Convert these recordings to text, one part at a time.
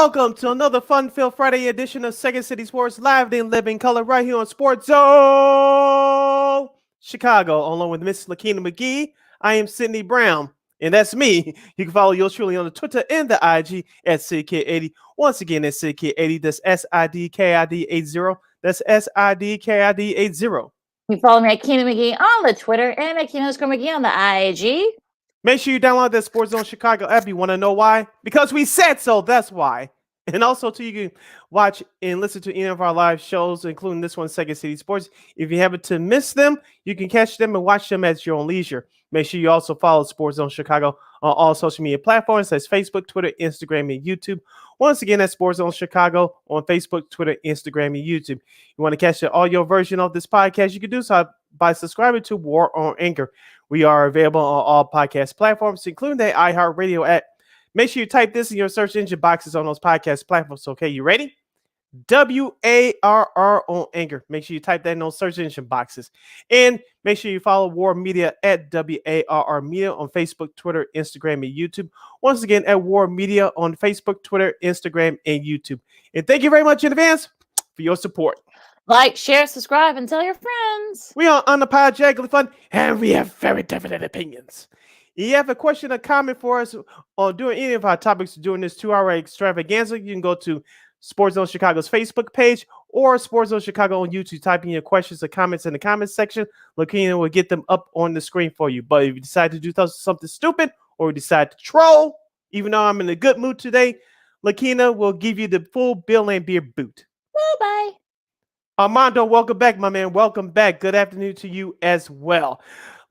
Welcome to another fun-filled Friday edition of Second City Sports Live in living color right here on Sports Zone Chicago. Along with Miss Lakeena McGee, I am Sydney Brown, and that's me. You can follow yours truly on the Twitter and the IG at SidKid80. Once again, that's SidKid80. That's SIDKID80. That's SIDKID80. You follow me at Lakeena McGee on the Twitter and at Lakeena_McGee on the IG. Make sure you download that Sports Zone Chicago app. You want to know why? Because we said so. That's why. And also, too, you can watch and listen to any of our live shows, including this one, Second City Sports. If you happen to miss them, you can catch them and watch them at your own leisure. Make sure you also follow Sports Zone Chicago on all social media platforms. That's Facebook, Twitter, Instagram, and YouTube. Once again, that's Sports Zone Chicago on Facebook, Twitter, Instagram, and YouTube. You want to catch the audio version of this podcast, you can do so by subscribing to War on Anchor. We are available on all podcast platforms, including the iHeartRadio app. Make sure you type this in your search engine boxes on those podcast platforms. Okay, you ready? WARR on Anchor. Make sure you type that in those search engine boxes. And make sure you follow War Media at WARR Media on Facebook, Twitter, Instagram, and YouTube. Once again, at War Media on Facebook, Twitter, Instagram, and YouTube. And thank you very much in advance for your support. Like, share, subscribe, and tell your friends. We are unapologetically fun, and we have very definite opinions. If you have a question or comment for us on doing any of our topics during this 2-hour extravaganza, you can go to Sports Zone Chicago's Facebook page or Sports Zone Chicago on YouTube. Type in your questions or comments in the comments section. Lakeena will get them up on the screen for you. But if you decide to do something stupid or decide to troll, even though I'm in a good mood today, Lakeena will give you the full Bill and Beer boot. Bye-bye. Armando, welcome back, my man. Welcome back. Good afternoon to you as well.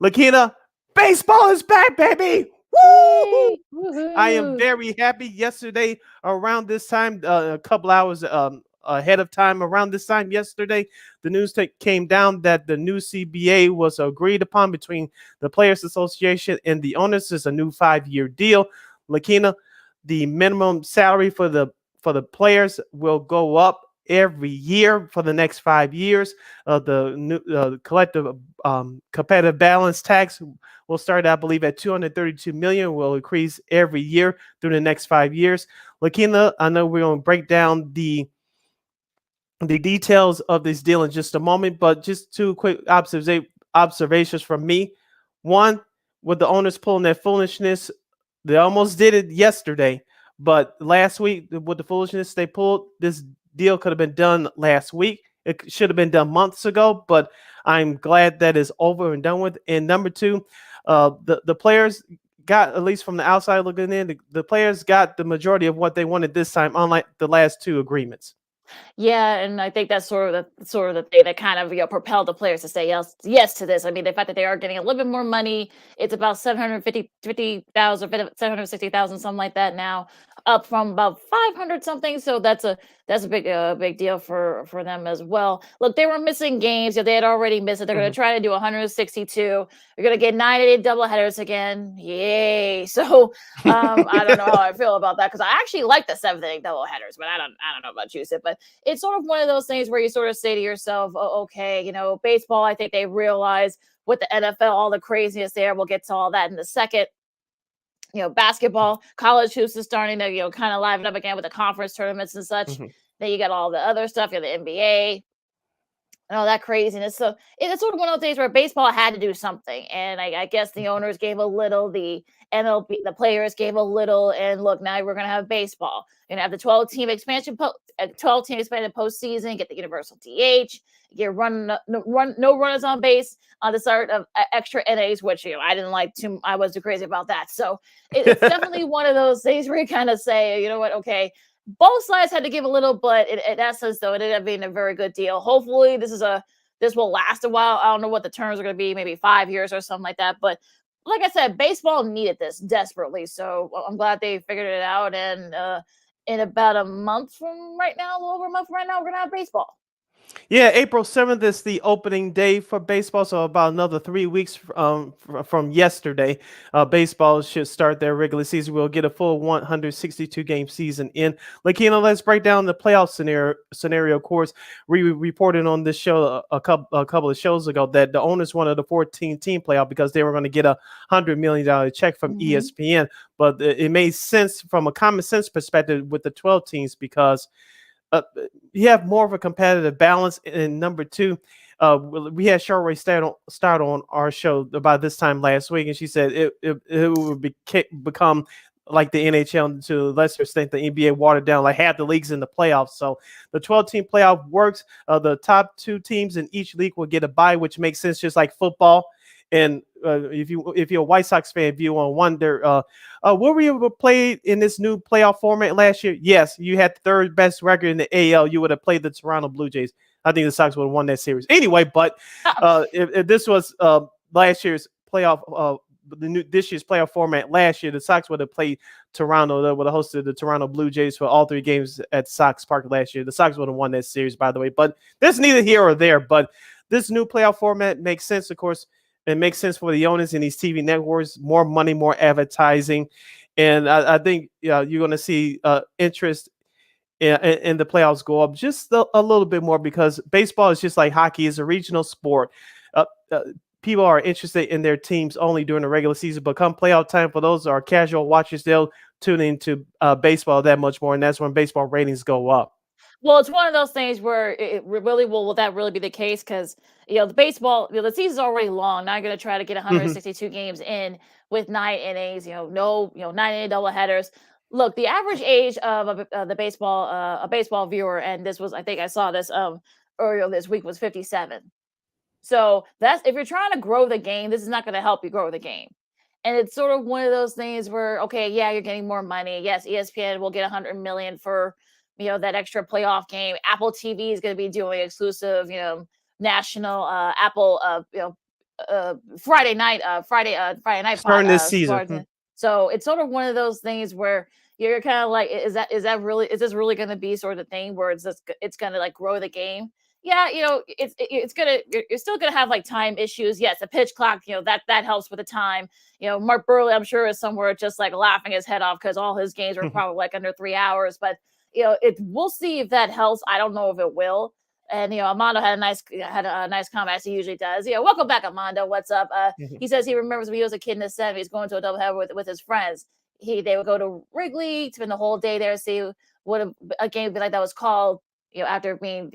Lakeena, baseball is back, baby. Woo! I am very happy. Yesterday, around this time, a couple hours ahead of time, around this time yesterday, the news came down that the new CBA was agreed upon between the Players Association and the owners. It's a new 5-year deal. Lakeena, the minimum salary for the players will go up every year for the next 5 years. The new collective competitive balance tax will start, I believe, at $232 million. Will increase every year through the next 5 years. Lakeena, I know we're going to break down the details of this deal in just a moment, but just two quick observations from me. One, with the owners pulling that foolishness, they almost did it yesterday, but last week with the foolishness they pulled, this deal could have been done last week. It should have been done months ago, but I'm glad that is over and done with. And number two, the players got, at least from the outside looking in, the players got the majority of what they wanted this time, unlike the last two agreements. Yeah, and I think that's sort of the thing that kind of propelled the players to say yes to this. I mean, the fact that they are getting a little bit more money, it's about 750,000, 760,000, something like that now, up from about 500 something. So that's a big deal for them as well. Look, they were missing games. They had already missed it. They're going to try to do 162. They're going to get 9 doubleheaders again. Yay! So I don't know how I feel about that because I actually like the 7th-inning doubleheaders, but I don't know about you, Sid. But it's sort of one of those things where you sort of say to yourself, oh, okay, baseball, I think they realize with the NFL, all the craziness there. We'll get to all that in a second. Basketball, college hoops is starting to, kind of liven up again with the conference tournaments and such. Then you got all the other stuff, the NBA and all that craziness. So it's sort of one of those days where baseball had to do something. And I guess the owners gave a little, the MLB, the players gave a little, and look, now we're going to have baseball. You're going to have the 12-team expansion, 12-team expanded postseason, get the universal DH, get no runners on base on the start of extra innings, which I didn't like too. I was too crazy about that. So it's definitely one of those things where you kind of say, you know what, okay, both sides had to give a little, but in essence, though, it ended up being a very good deal. Hopefully, this will last a while. I don't know what the terms are going to be, maybe 5 years or something like that. But like I said, baseball needed this desperately. So I'm glad they figured it out. And in about a month from right now, a little over a month from right now, we're going to have baseball. Yeah, April 7th is the opening day for baseball, so about another 3 weeks from yesterday, baseball should start their regular season. We'll get a full 162 game season in. Lakina, let's break down the playoff scenario. Of course, we reported on this show a couple of shows ago that the owners wanted a 14-team playoff because they were going to get $100 million check from Hmm. ESPN, but it made sense from a common sense perspective with the 12 teams because uh, you have more of a competitive balance. And number two, we had Sharway start on our show about this time last week, and she said it would become like the NHL, to a lesser extent the NBA, watered down, like half the leagues in the playoffs. So the 12-team playoff works. The top two teams in each league will get a bye, which makes sense, just like football. And if you're a White Sox fan, if you want to wonder, were we able to play in this new playoff format last year? Yes, you had the third best record in the AL. You would have played the Toronto Blue Jays. I think the Sox would have won that series anyway. But if this was last year's playoff, this year's playoff format last year, the Sox would have played Toronto. They would have hosted the Toronto Blue Jays for all 3 games at Sox Park last year. The Sox would have won that series, by the way. But that's neither here or there. But this new playoff format makes sense, of course. It makes sense for the owners in these TV networks, more money, more advertising. And I think you're going to see interest in the playoffs go up just a little bit more, because baseball is just like hockey, is a regional sport. Uh, uh, People are interested in their teams only during the regular season, but come playoff time, for those who are casual watchers, they'll tune into baseball that much more, and that's when baseball ratings go up. Well, it's one of those things where really will that really be the case? Because the baseball, the season's already long. Now you're going to try to get Hmm. 162 games in with 9 innings. No, 9 inning double headers. Look, the average age of a baseball viewer, and this was, I think I saw this earlier this week, was 57. So that's, if you're trying to grow the game, this is not going to help you grow the game. And it's sort of one of those things where, okay, yeah, you're getting more money. Yes, ESPN will get 100 million for that extra playoff game. Apple TV is going to be doing exclusive, national Apple, Friday night Starting this season. sports. So it's sort of one of those things where you're kind of like, is this really going to be sort of the thing where it's going to like grow the game? Yeah, it's gonna, you're still gonna have like time issues. Yes, the pitch clock, that helps with the time. Mark Burley, I'm sure, is somewhere just like laughing his head off because all his games were probably like under 3 hours. But we'll see if that helps. I don't know if it will. And Armando had a nice comment, as he usually does. Welcome back, Armando. What's up? He says he remembers when he was a kid in the '70s going to a doubleheader with his friends. They would go to Wrigley, spend the whole day there, see what a game would be like that was called. After being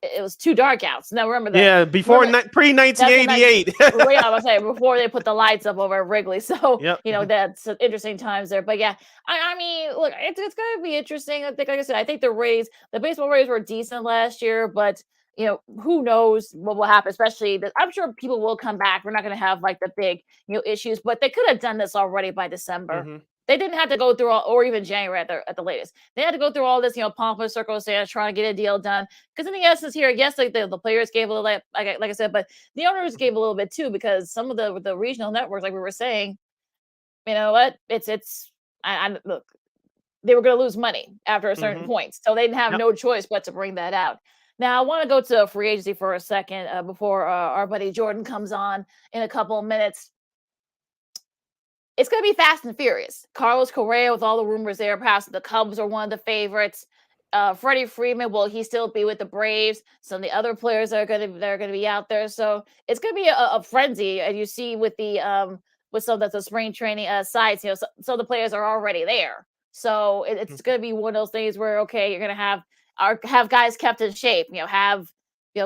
it was too dark out. So now remember Yeah, before pre that's the night. 1988. Yeah, I was saying before they put the lights up over at Wrigley. So Yep. that's interesting times there. But yeah, I mean, look, it's going to be interesting. I think, like I said, I think the baseball Rays were decent last year, but who knows what will happen? Especially, I'm sure people will come back. We're not going to have like the big issues, but they could have done this already by December. Hmm. They didn't have to go through or even January at the latest. They had to go through all this, pomp and circumstance, trying to get a deal done. Because in the essence here, yes, like the players gave a little, like I said, but the owners gave a little bit too, because some of the regional networks, like we were saying, you know what, I look, they were going to lose money after a certain Hmm. point, so they didn't have Yep. no choice but to bring that out. Now I want to go to free agency for a second before our buddy Jordan comes on in a couple of minutes. It's going to be fast and furious. Carlos Correa, with all the rumors there, perhaps the Cubs are one of the favorites. Freddie Freeman, will he still be with the Braves? Some of the other players that are going to be out there. So it's going to be a frenzy, and you see with with some of the spring training sites. So the players are already there. So it's going to be one of those things where, okay, you're going to have guys kept in shape. Have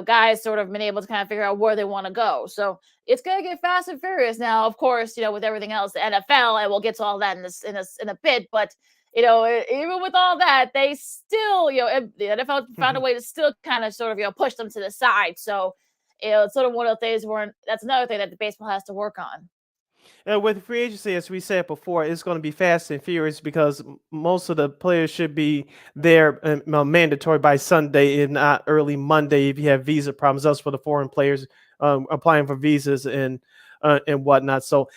guys sort of been able to kind of figure out where they want to go. So it's going to get fast and furious. Now, of course, with everything else, the NFL, and we'll get to all that in a bit. But even with all that, they still, the NFL found a way to still kind of sort of push them to the side. So it's sort of one of the things where that's another thing that the baseball has to work on. With free agency, as we said before, it's going to be fast and furious because most of the players should be there mandatory by Sunday, if not early Monday, if you have visa problems. That's for the foreign players. applying for visas and whatnot. So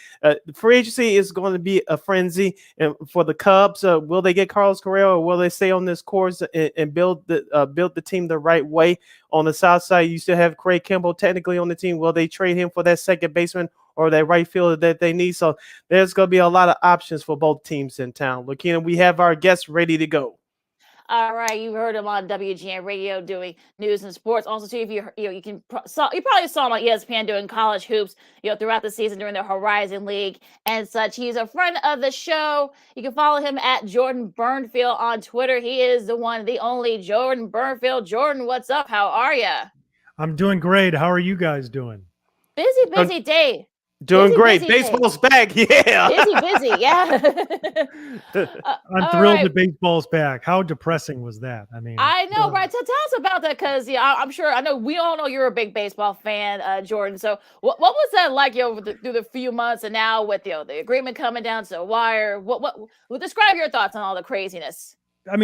free agency is going to be a frenzy. And for the Cubs, will they get Carlos Correa, or will they stay on this course and build the team the right way? On the south side, you still have Craig Kimbrell technically on the team. Will they trade him for that second baseman or that right fielder that they need? So there's going to be a lot of options for both teams in town. Lakeena, we have our guests ready to go. All right, you heard him on WGN Radio doing news and sports. Also, too, if you probably saw him on ESPN doing college hoops, throughout the season during the Horizon League and such. He's a friend of the show. You can follow him at Jordan Bernfield on Twitter. He is the one, the only Jordan Bernfield. Jordan, what's up? How are you? I'm doing great. How are you guys doing? Busy day. Doing great. Baseball's back. Yeah. Busy. Yeah. I'm thrilled that baseball's back. How depressing was that? I know, right? So tell us about that, because I'm sure, I know we all know you're a big baseball fan, Jordan. So what was that like, through the few months, and now with the agreement coming down to the wire? What describe your thoughts on all the craziness?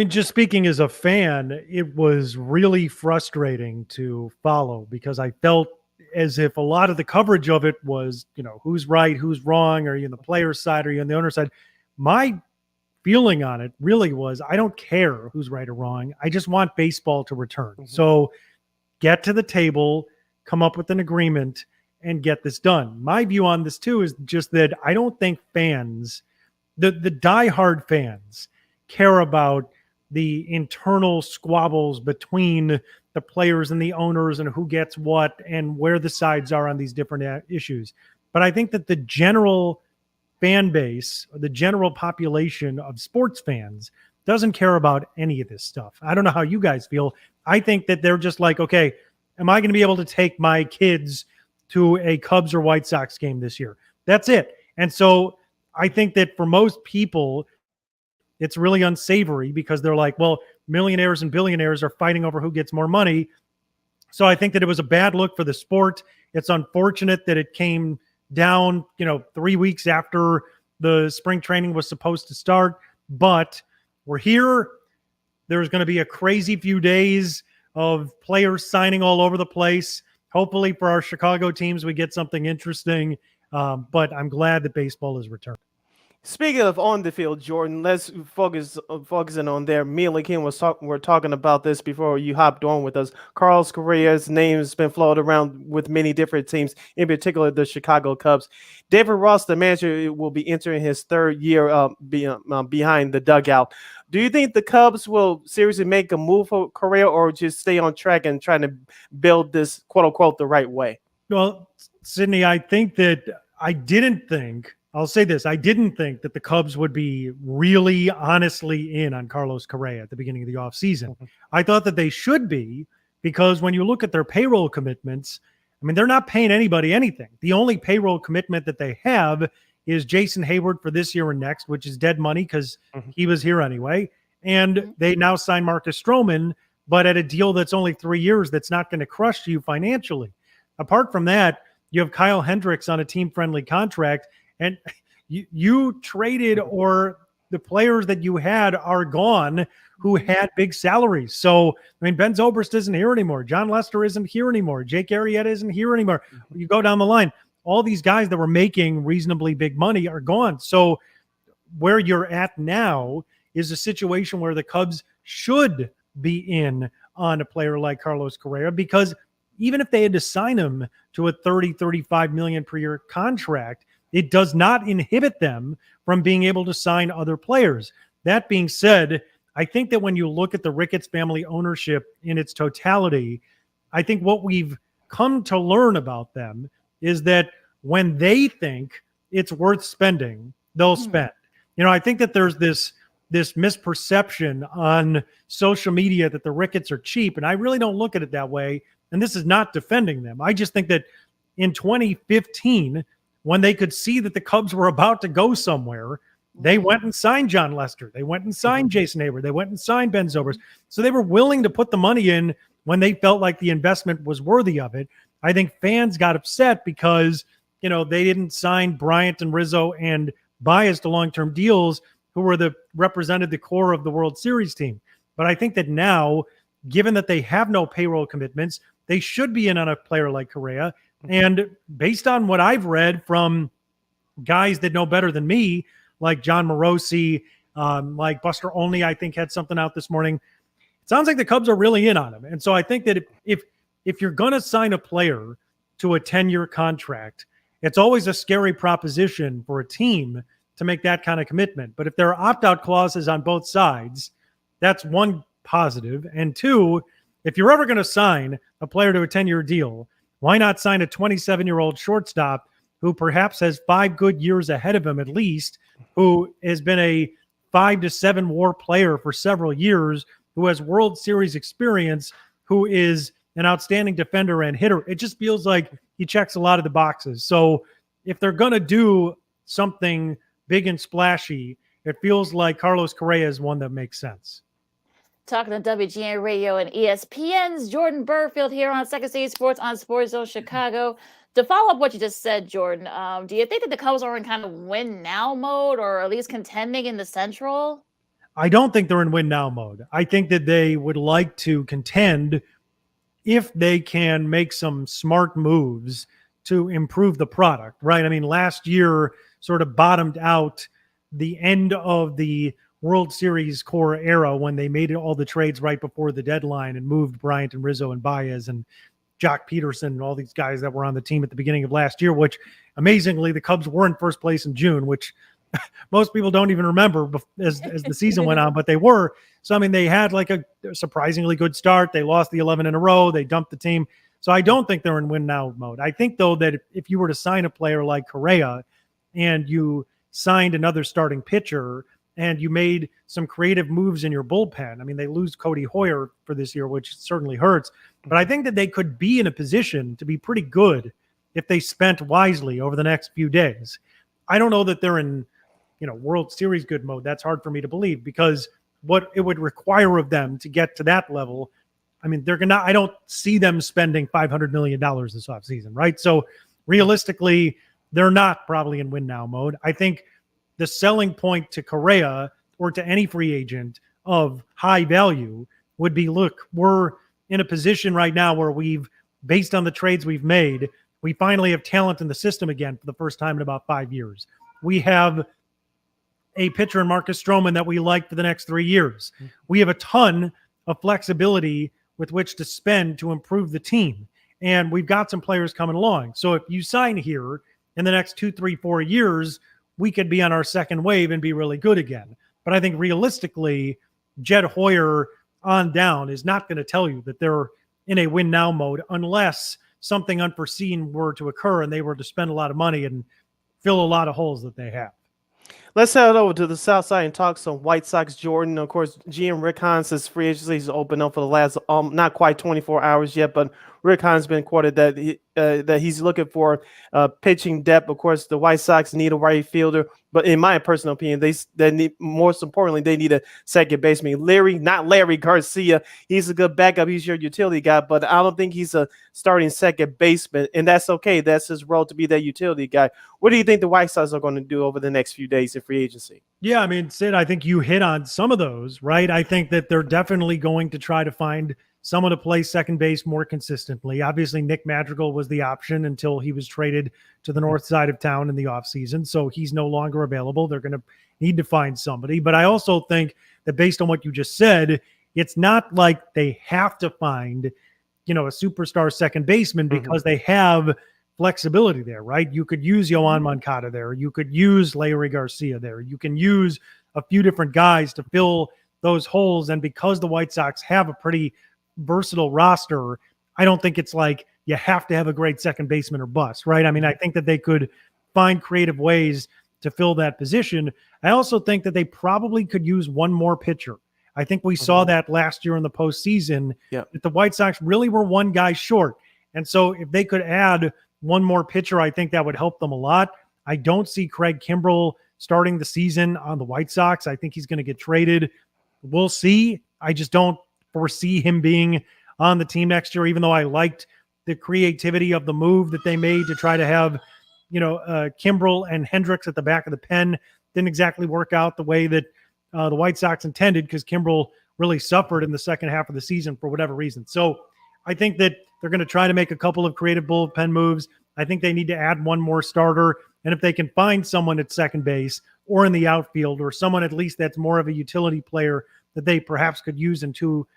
Just speaking as a fan, it was really frustrating to follow, because I felt as if a lot of the coverage of it was, who's right, who's wrong, are you on the player's side, are you on the owner's side? My feeling on it really was, I don't care who's right or wrong. I just want baseball to return. Mm-hmm. So get to the table, come up with an agreement, and get this done. My view on this too is just that I don't think fans, the diehard fans, care about the internal squabbles between the players and the owners and who gets what and where the sides are on these different issues. But I think that the general fan base, or the general population of sports fans, doesn't care about any of this stuff. I don't know how you guys feel. I think that they're just like, okay, am I going to be able to take my kids to a Cubs or White Sox game this year? That's it. And so I think that for most people, it's really unsavory, because they're like, well, millionaires and billionaires are fighting over who gets more money. So I think that it was a bad look for the sport. It's unfortunate that it came down, 3 weeks after the spring training was supposed to start, but we're here. There's going to be a crazy few days of players signing all over the place. Hopefully for our Chicago teams, we get something interesting. But I'm glad that baseball has returned. Speaking of on the field, Jordan, let's focusing on there. Me and Lakeena were talking about this before you hopped on with us. Carlos Correa's name has been floated around with many different teams, in particular the Chicago Cubs. David Ross, the manager, will be entering his third year behind the dugout. Do you think the Cubs will seriously make a move for Correa, or just stay on track and trying to build this quote unquote the right way? Well, Sydney, I think that I'll say this. I didn't think that the Cubs would be really honestly in on Carlos Correa at the beginning of the offseason. Mm-hmm. I thought that they should be, because when you look at their payroll commitments, they're not paying anybody anything. The only payroll commitment that they have is Jason Hayward for this year and next, which is dead money because he was here anyway. And they now signed Marcus Stroman, but at a deal that's only 3 years, that's not going to crush you financially. Apart from that, you have Kyle Hendricks on a team-friendly contract, and you traded, or the players that you had are gone who had big salaries. So, Ben Zobrist isn't here anymore. John Lester isn't here anymore. Jake Arrieta isn't here anymore. You go down the line. All these guys that were making reasonably big money are gone. So where you're at now is a situation where the Cubs should be in on a player like Carlos Correa, because even if they had to sign him to a 35 million per year contract, it does not inhibit them from being able to sign other players. That being said, I think that when you look at the Ricketts family ownership in its totality, I think what we've come to learn about them is that when they think it's worth spending, they'll spend. I think that there's this misperception on social media that the Ricketts are cheap, and I really don't look at it that way. And this is not defending them. I just think that in 2015, when they could see that the Cubs were about to go somewhere, they went and signed John Lester. They went and signed Jason Hayward. They went and signed Ben Zobrist. So they were willing to put the money in when they felt like the investment was worthy of it. I think fans got upset because, they didn't sign Bryant and Rizzo and Baez to long-term deals, who represented the core of the World Series team. But I think that now, given that they have no payroll commitments, they should be in on a player like Correa. And based on what I've read from guys that know better than me, like John Morosi, like Buster Olney, I think had something out this morning. It sounds like the Cubs are really in on him. And so I think that if you're going to sign a player to a 10-year contract, it's always a scary proposition for a team to make that kind of commitment. But if there are opt-out clauses on both sides, that's one positive. And two, if you're ever going to sign a player to a 10-year deal, why not sign a 27-year-old shortstop who perhaps has 5 good years ahead of him at least, who has been a 5 to 7 WAR player for several years, who has World Series experience, who is an outstanding defender and hitter. It just feels like he checks a lot of the boxes. So if they're going to do something big and splashy, it feels like Carlos Correa is one that makes sense. Talking to WGN Radio and ESPN's Jordan Bernfield here on Second City Sports on Sports Zone Chicago. To follow up what you just said, Jordan, do you think that the Cubs are in kind of win now mode, or at least contending in the Central? I don't think they're in win now mode. I think that they would like to contend if they can make some smart moves to improve the product, right? I mean, last year sort of bottomed out the end of the World Series core era when they made all the trades right before the deadline and moved Bryant and Rizzo and Baez and Jock Peterson and all these guys that were on the team at the beginning of last year, which amazingly the Cubs were in first place in June, which most people don't even remember as the season went on, but they were. So, I mean, they had like a surprisingly good start. They lost the 11 in a row. They dumped the team. So I don't think they're in win now mode. I think, though, that if you were to sign a player like Correa and you signed another starting pitcher and you made some creative moves in your bullpen, I mean, they lose Cody Hoyer for this year, which certainly hurts. But I think that they could be in a position to be pretty good if they spent wisely over the next few days. I don't know that they're in, World Series good mode. That's hard for me to believe because what it would require of them to get to that level, I mean, I don't see them spending $500 million this offseason, right? So realistically, they're not probably in win now mode. I think the selling point to Correa or to any free agent of high value would be, look, we're in a position right now where based on the trades we've made, we finally have talent in the system again for the first time in about 5 years. We have a pitcher in Marcus Stroman that we like for the next 3 years. We have a ton of flexibility with which to spend to improve the team. And we've got some players coming along. So if you sign here in the next 2, 3, 4 years, we could be on our second wave and be really good again. But I think realistically, Jed Hoyer on down is not going to tell you that they're in a win now mode unless something unforeseen were to occur and they were to spend a lot of money and fill a lot of holes that they have. Let's head over to the South Side and talk some White Sox. Jordan, of course, GM Rick Hahn says free agency is open up for the last not quite 24 hours yet, but Rick Hahn's been quoted that he's looking for pitching depth. Of course, the White Sox need a right fielder, but in my personal opinion, they need, most importantly, they need a second baseman. Not Larry Garcia. He's a good backup. He's your utility guy, but I don't think he's a starting second baseman, and that's okay. That's his role, to be that utility guy. What do you think the White Sox are going to do over the next few days in free agency? Yeah, I mean, Sid, I think you hit on some of those, right? I think that they're definitely going to try to find someone to play second base more consistently. Obviously, Nick Madrigal was the option until he was traded to the north side of town in the offseason, so he's no longer available. They're going to need to find somebody. But I also think that based on what you just said, it's not like they have to find, a superstar second baseman because they have flexibility there, right? You could use Yoan Moncada there. You could use Larry Garcia there. You can use a few different guys to fill those holes. And because the White Sox have a pretty versatile roster, I don't think it's like you have to have a great second baseman or bust, right? I mean, I think that they could find creative ways to fill that position. I also think that they probably could use one more pitcher. I think we saw that last year in the postseason, that the White Sox really were one guy short. And so if they could add one more pitcher, I think that would help them a lot. I don't see Craig Kimbrell starting the season on the White Sox. I think he's going to get traded. We'll see. I just don't foresee him being on the team next year, even though I liked the creativity of the move that they made to try to have, Kimbrell and Hendricks at the back of the pen. Didn't exactly work out the way that the White Sox intended because Kimbrell really suffered in the second half of the season for whatever reason. So I think that they're going to try to make a couple of creative bullpen moves. I think they need to add one more starter. And if they can find someone at second base or in the outfield, or someone at least that's more of a utility player that they perhaps could use in two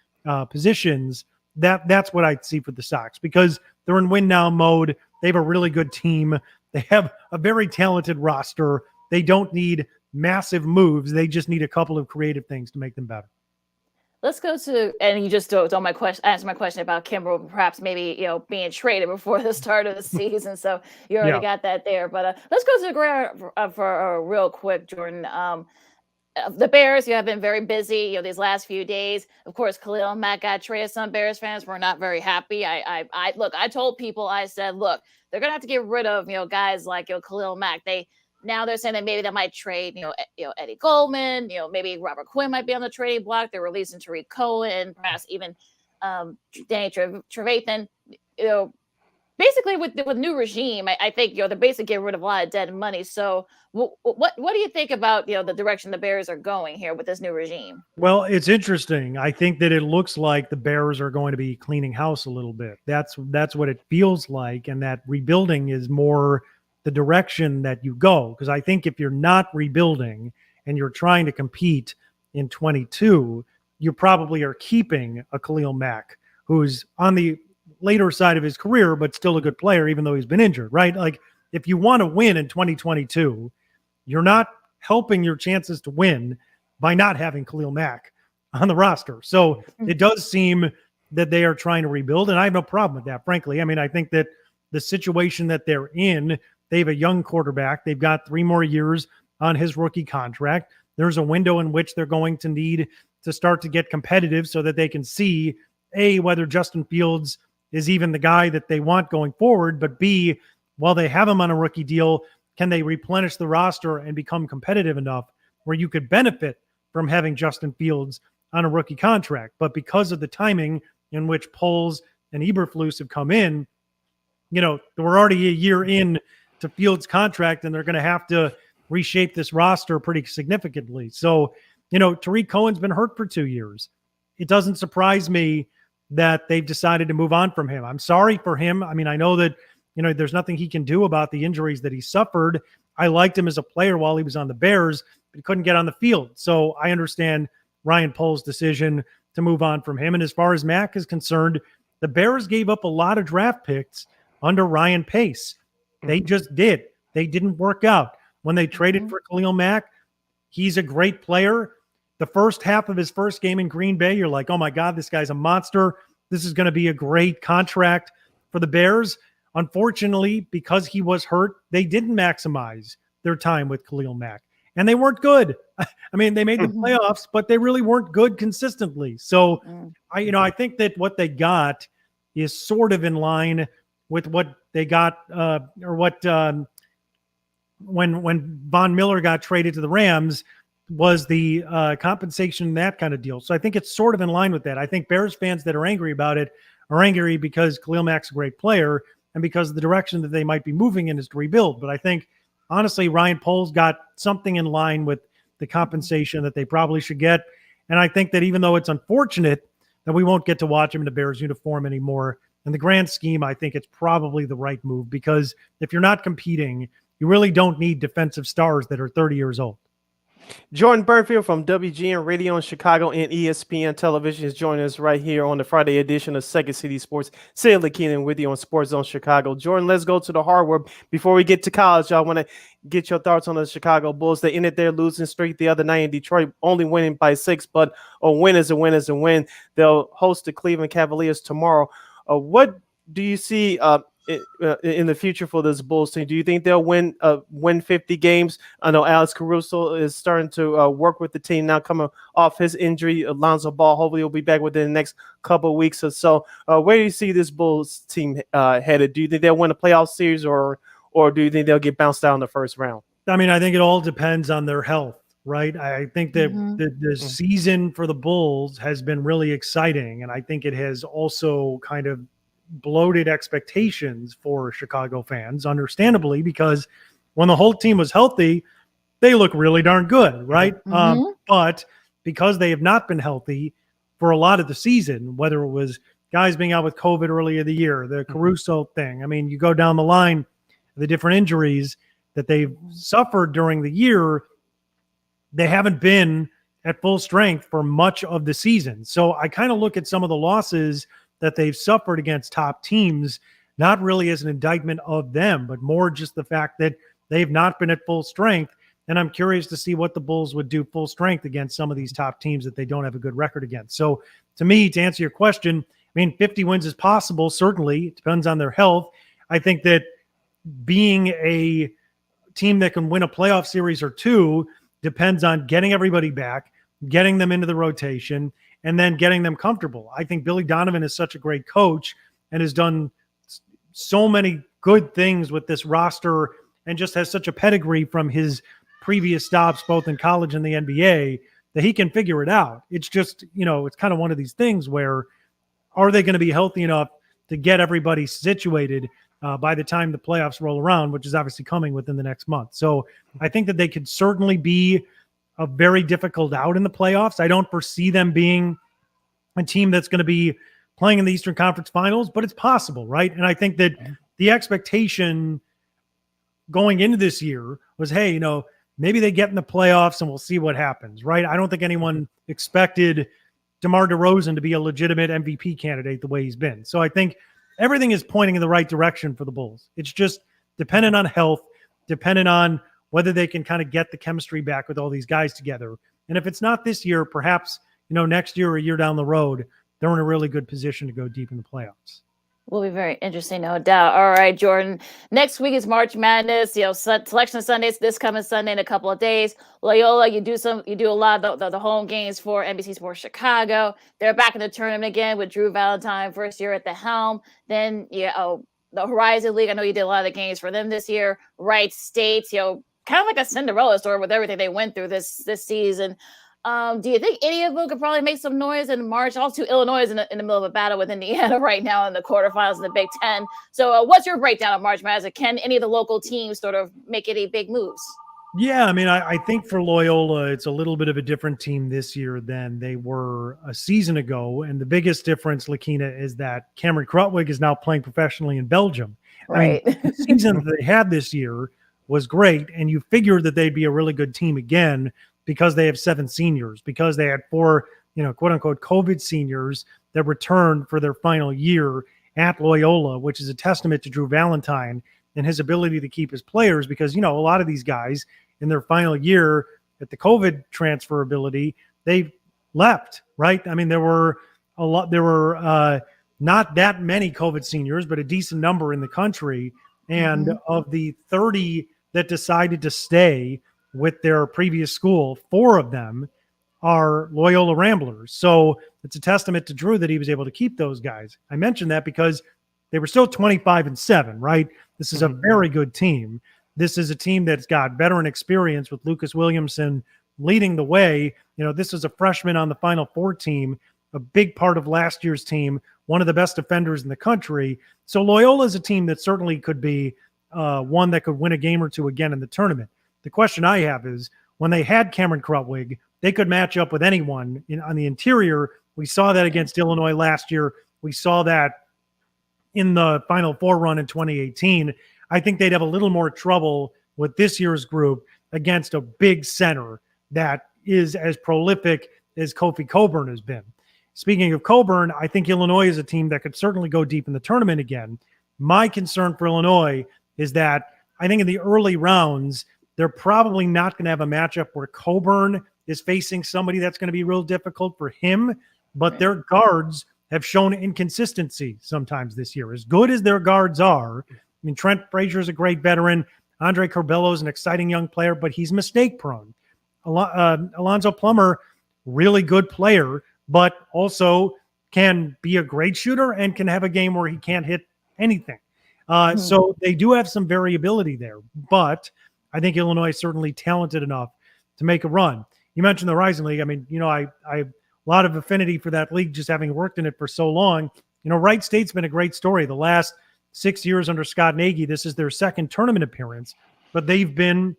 positions, that's what I'd see for the Sox, because they're in win now mode. They have a really good team. They have a very talented roster. They don't need massive moves. They just need a couple of creative things to make them better. Let's go to, and you just don't answer my question about Kimbrel, perhaps maybe, being traded before the start of the season. So you already got that there. But let's go to the ground for real quick, Jordan. The Bears, you have been very busy, these last few days. Of course, Khalil Mack got traded. Some Bears fans were not very happy. I told people, I said, look, they're gonna have to get rid of, guys like Khalil Mack. Now they're saying that maybe they might trade, Eddie Goldman, maybe Robert Quinn might be on the trading block. They're releasing Tariq Cohen, perhaps even Danny Trevathan. Basically with new regime, I think they're basically getting rid of a lot of dead money. So what do you think about the direction the Bears are going here with this new regime? Well, it's interesting. I think that it looks like the Bears are going to be cleaning house a little bit. That's what it feels like, and that rebuilding is more the direction that you go. Because I think if you're not rebuilding and you're trying to compete in 22, you probably are keeping a Khalil Mack, who's on the later side of his career, but still a good player, even though he's been injured, right? Like, if you want to win in 2022, you're not helping your chances to win by not having Khalil Mack on the roster. So it does seem that they are trying to rebuild, and I have no problem with that, frankly. I mean, I think that the situation that they're in, they have a young quarterback. They've got 3 more years on his rookie contract. There's a window in which they're going to need to start to get competitive so that they can see, A, whether Justin Fields is even the guy that they want going forward, but B, while they have him on a rookie deal, can they replenish the roster and become competitive enough where you could benefit from having Justin Fields on a rookie contract? But because of the timing in which Poles and Eberflus have come in, we're already a year in to Fields' contract, and they're going to have to reshape this roster pretty significantly. So, Tariq Cohen's been hurt for 2 years. It doesn't surprise me that they've decided to move on from him. I'm sorry for him. I mean, I know that, there's nothing he can do about the injuries that he suffered. I liked him as a player while he was on the Bears, but he couldn't get on the field. So I understand Ryan Poles' decision to move on from him. And as far as Mack is concerned, the Bears gave up a lot of draft picks under Ryan Pace. They just did. They didn't work out. When they traded for Khalil Mack, he's a great player. The first half of his first game in Green Bay, you're like, oh my God, this guy's a monster. This is going to be a great contract for the Bears. Unfortunately, because he was hurt, they didn't maximize their time with Khalil Mack. And they weren't good. I mean, they made the playoffs, but they really weren't good consistently. So, I think that what they got is sort of in line with what they got, when Von Miller got traded to the Rams, was the compensation, that kind of deal. So I think it's sort of in line with that. I think Bears fans that are angry about it are angry because Khalil Mack's a great player and because of the direction that they might be moving in is to rebuild. But I think, honestly, Ryan Poles got something in line with the compensation that they probably should get. And I think that even though it's unfortunate that we won't get to watch him in the Bears uniform anymore, in the grand scheme, I think it's probably the right move, because if you're not competing, you really don't need defensive stars that are 30 years old. Jordan Bernfield from WGN Radio in Chicago and ESPN Television is joining us right here on the Friday edition of Second City Sports. Sid Lakeena with you on Sports Zone Chicago. Jordan, let's go to the hardware. Before we get to college, I want to get your thoughts on the Chicago Bulls. They ended their losing streak the other night in Detroit, only winning by 6, but a win is a win is a win. They'll host the Cleveland Cavaliers tomorrow. What do you see in the future for this Bulls team? Do you think they'll win 50 games? I know Alex Caruso is starting to work with the team now, coming off his injury. Alonzo Ball hopefully will be back within the next couple of weeks or so. Where do you see this Bulls team headed? Do you think they'll win a playoff series, or do you think they'll get bounced out in the first round? I mean, I think it all depends on their health, right? I think that the season for the Bulls has been really exciting, and I think it has also kind of bloated expectations for Chicago fans, understandably, because when the whole team was healthy, they look really darn good, right? But because they have not been healthy for a lot of the season, whether it was guys being out with COVID earlier in the year, the Caruso thing. I mean, you go down the line, the different injuries that they've suffered during the year, they haven't been at full strength for much of the season. So I kind of look at some of the losses that they've suffered against top teams, not really as an indictment of them, but more just the fact that they've not been at full strength. And I'm curious to see what the Bulls would do full strength against some of these top teams that they don't have a good record against. So to me, to answer your question, I mean, 50 wins is possible. Certainly. It depends on their health. I think that being a team that can win a playoff series or two depends on getting everybody back, getting them into the rotation, and then getting them comfortable. I think Billy Donovan is such a great coach and has done so many good things with this roster and just has such a pedigree from his previous stops, both in college and the NBA, that he can figure it out. It's just, it's kind of one of these things where, are they going to be healthy enough to get everybody situated by the time the playoffs roll around, which is obviously coming within the next month. So I think that they could certainly be a very difficult out in the playoffs. I don't foresee them being a team that's going to be playing in the Eastern Conference Finals, but it's possible, right? And I think that the expectation going into this year was, hey, maybe they get in the playoffs and we'll see what happens, right? I don't think anyone expected DeMar DeRozan to be a legitimate MVP candidate the way he's been. So I think everything is pointing in the right direction for the Bulls. It's just dependent on health, dependent on whether they can kind of get the chemistry back with all these guys together. And if it's not this year, perhaps, next year or a year down the road, they're in a really good position to go deep in the playoffs. Will be very interesting, no doubt. All right, Jordan. Next week is March Madness. Selection Sundays this coming Sunday in a couple of days. Loyola, you do a lot of the home games for NBC Sports Chicago. They're back in the tournament again with Drew Valentine, first year at the helm. Then the Horizon League. I know you did a lot of the games for them this year. Wright State, kind of like a Cinderella story with everything they went through this season. Do you think any of them could probably make some noise in March? Also, Illinois is in the middle of a battle with Indiana right now in the quarterfinals in the Big Ten. So what's your breakdown of March Madness? Can any of the local teams sort of make any big moves? Yeah, I mean, I think for Loyola, it's a little bit of a different team this year than they were a season ago. And the biggest difference, Lakeena, is that Cameron Krutwig is now playing professionally in Belgium. Right. I mean, the season that they had this year was great, and you figured that they'd be a really good team again because they have 7 seniors, because they had 4, quote unquote, COVID seniors that returned for their final year at Loyola, which is a testament to Drew Valentine and his ability to keep his players, because, a lot of these guys in their final year at the COVID transferability, they left, right? I mean, there were not that many COVID seniors, but a decent number in the country. And of the 30 that decided to stay with their previous school, 4 of them are Loyola Ramblers. So it's a testament to Drew that he was able to keep those guys. I mentioned that because they were still 25-7, right? This is a very good team. This is a team that's got veteran experience with Lucas Williamson leading the way. This is a freshman on the Final Four team, a big part of last year's team, one of the best defenders in the country. So Loyola is a team that certainly could be one that could win a game or two again in the tournament. The question I have is, when they had Cameron Krutwig, they could match up with anyone on the interior. We saw that against Illinois last year. We saw that in the Final Four run in 2018. I think they'd have a little more trouble with this year's group against a big center that is as prolific as Kofi Cockburn has been. Speaking of Cockburn, I think Illinois is a team that could certainly go deep in the tournament again. My concern for Illinois is that I think in the early rounds, they're probably not going to have a matchup where Cockburn is facing somebody that's going to be real difficult for him, but their guards have shown inconsistency sometimes this year. As good as their guards are, I mean, Trent Frazier is a great veteran. Andre Curbelo is an exciting young player, but he's mistake prone. Alonzo Plummer, really good player, but also can be a great shooter and can have a game where he can't hit anything. So they do have some variability there, but I think Illinois is certainly talented enough to make a run. You mentioned the Horizon League. I mean, I have a lot of affinity for that league, just having worked in it for so long. Wright State's been a great story. The last 6 years under Scott Nagy, this is their second tournament appearance, but they've been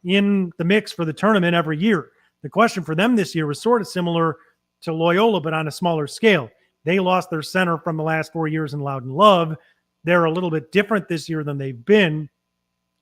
in the mix for the tournament every year. The question for them this year was sort of similar to Loyola, but on a smaller scale. They lost their center from the last 4 years in Loudon Love. They're a little bit different this year than they've been,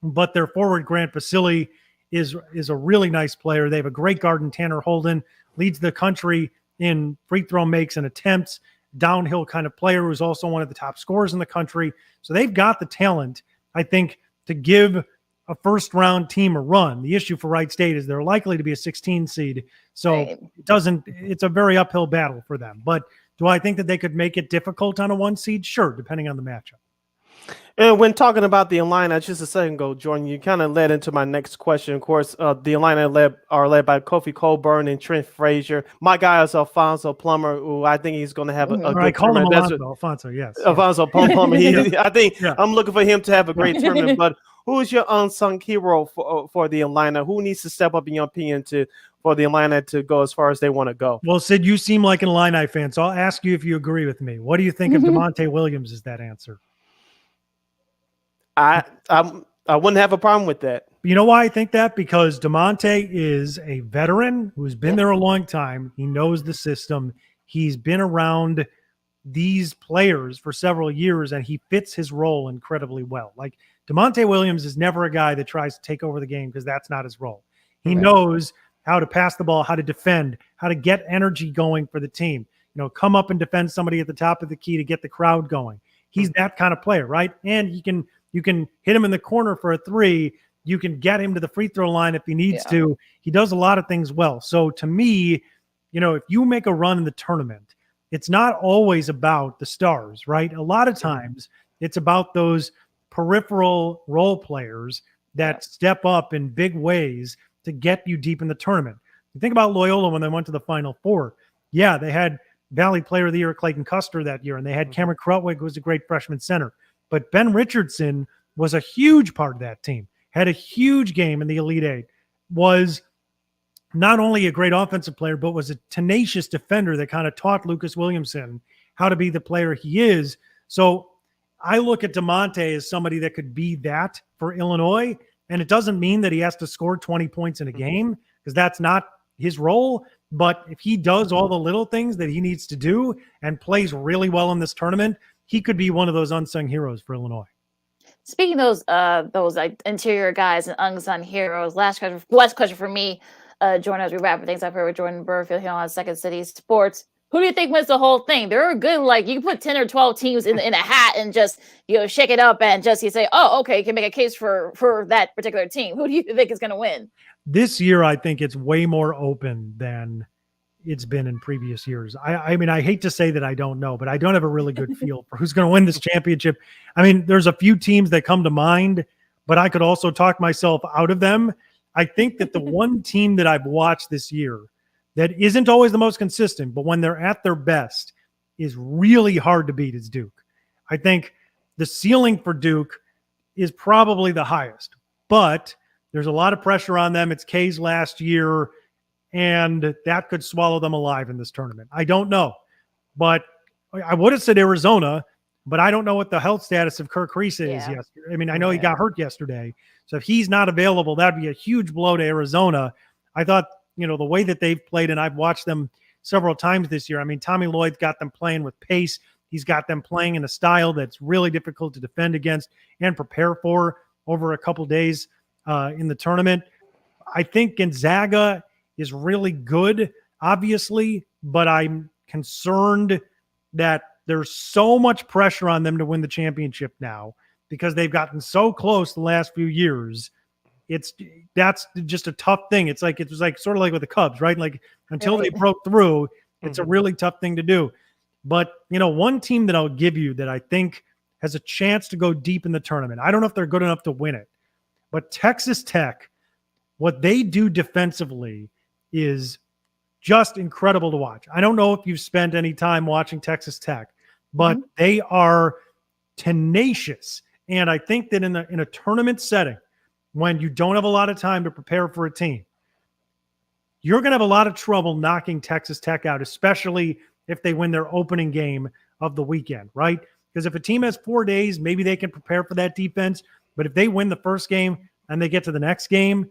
but their forward, Grant Basile, is a really nice player. They have a great guard in Tanner Holden, leads the country in free throw makes and attempts, downhill kind of player who's also one of the top scorers in the country. So they've got the talent, I think, to give a first-round team a run. The issue for Wright State is they're likely to be a 16 seed, so it's a very uphill battle for them. But do I think that they could make it difficult on a 1 seed? Sure, depending on the matchup. And when talking about the Illini just a second ago, Jordan, you kind of led into my next question. Of course, the Illini are led by Kofi Coburn and Trent Frazier. My guy is Alfonso Plummer, who I think he's going to have a good tournament. Alfonso, yes. Alfonso Plummer. I think I'm looking for him to have a great tournament. But who is your unsung hero for the Illini? Who needs to step up, in your opinion, for the Illini to go as far as they want to go? Well, Sid, you seem like an Illini fan, so I'll ask you if you agree with me. What do you think of DeMonte Williams is that answer? I wouldn't have a problem with that. You know why I think that? Because DeMonte is a veteran who's been there a long time. He knows the system. He's been around these players for several years, and he fits his role incredibly well. Like, DeMonte Williams is never a guy that tries to take over the game because that's not his role. He knows how to pass the ball, how to defend, how to get energy going for the team. You know, come up and defend somebody at the top of the key to get the crowd going. He's that kind of player, right? And you can hit him in the corner for a 3. You can get him to the free throw line if he needs to. He does a lot of things well. So to me, you know, if you make a run in the tournament, it's not always about the stars, right? A lot of times it's about those peripheral role players that step up in big ways to get you deep in the tournament. You think about Loyola when they went to the Final Four. Yeah, they had Valley Player of the Year Clayton Custer that year, and they had Cameron Krutwig, who was a great freshman center. But Ben Richardson was a huge part of that team, had a huge game in the Elite Eight, was not only a great offensive player, but was a tenacious defender that kind of taught Lucas Williamson how to be the player he is. So I look at DeMonte as somebody that could be that for Illinois, and it doesn't mean that he has to score 20 points in a game because that's not his role. But if he does all the little things that he needs to do and plays really well in this tournament, he could be one of those unsung heroes for Illinois. Speaking of those like interior guys and unsung heroes, last question for me, Jordan, as we wrap things up here with Jordan Bernfield here on Second City Sports. Who do you think wins the whole thing? There are good, like, you can put 10 or 12 teams in a hat and just, you know, shake it up and just you say, oh, okay, you can make a case for that particular team. Who do you think is going to win? This year, I think it's way more open than it's been in previous years. I mean, I hate to say that I don't know, but I don't have a really good feel for who's going to win this championship. I mean, there's a few teams that come to mind, but I could also talk myself out of them. I think that the one team that I've watched this year that isn't always the most consistent, but when they're at their best is really hard to beat is Duke. I think the ceiling for Duke is probably the highest, but there's a lot of pressure on them. It's K's last year, and that could swallow them alive in this tournament. I don't know, but I would have said Arizona, but I don't know what the health status of Kirk Reese is yesterday. I mean, I know he got hurt yesterday, so if he's not available, that'd be a huge blow to Arizona. I thought, you know, the way that they've played, and I've watched them several times this year. I mean, Tommy Lloyd's got them playing with pace. He's got them playing in a style that's really difficult to defend against and prepare for over a couple days in the tournament. I think Gonzaga is really good, obviously, but I'm concerned that there's so much pressure on them to win the championship now because they've gotten so close the last few years. That's just a tough thing. It was like sort of like with the Cubs, right? Like until they broke through, it's a really tough thing to do. But, you know, one team that I'll give you that I think has a chance to go deep in the tournament, I don't know if they're good enough to win it, but Texas Tech, what they do defensively is just incredible to watch. I don't know if you've spent any time watching Texas Tech, but they are tenacious. And I think that in a tournament setting, when you don't have a lot of time to prepare for a team, you're going to have a lot of trouble knocking Texas Tech out, especially if they win their opening game of the weekend, right? Because if a team has 4 days, maybe they can prepare for that defense. But if they win the first game and they get to the next game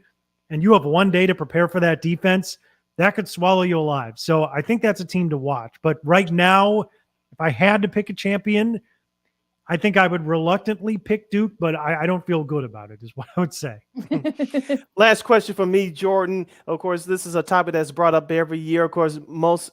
and you have 1 day to prepare for that defense, that could swallow you alive. So I think that's a team to watch. But right now, if I had to pick a champion, I think I would reluctantly pick Duke, but I don't feel good about it, is what I would say. Last question for me, Jordan. Of course, this is a topic that's brought up every year. Of course, most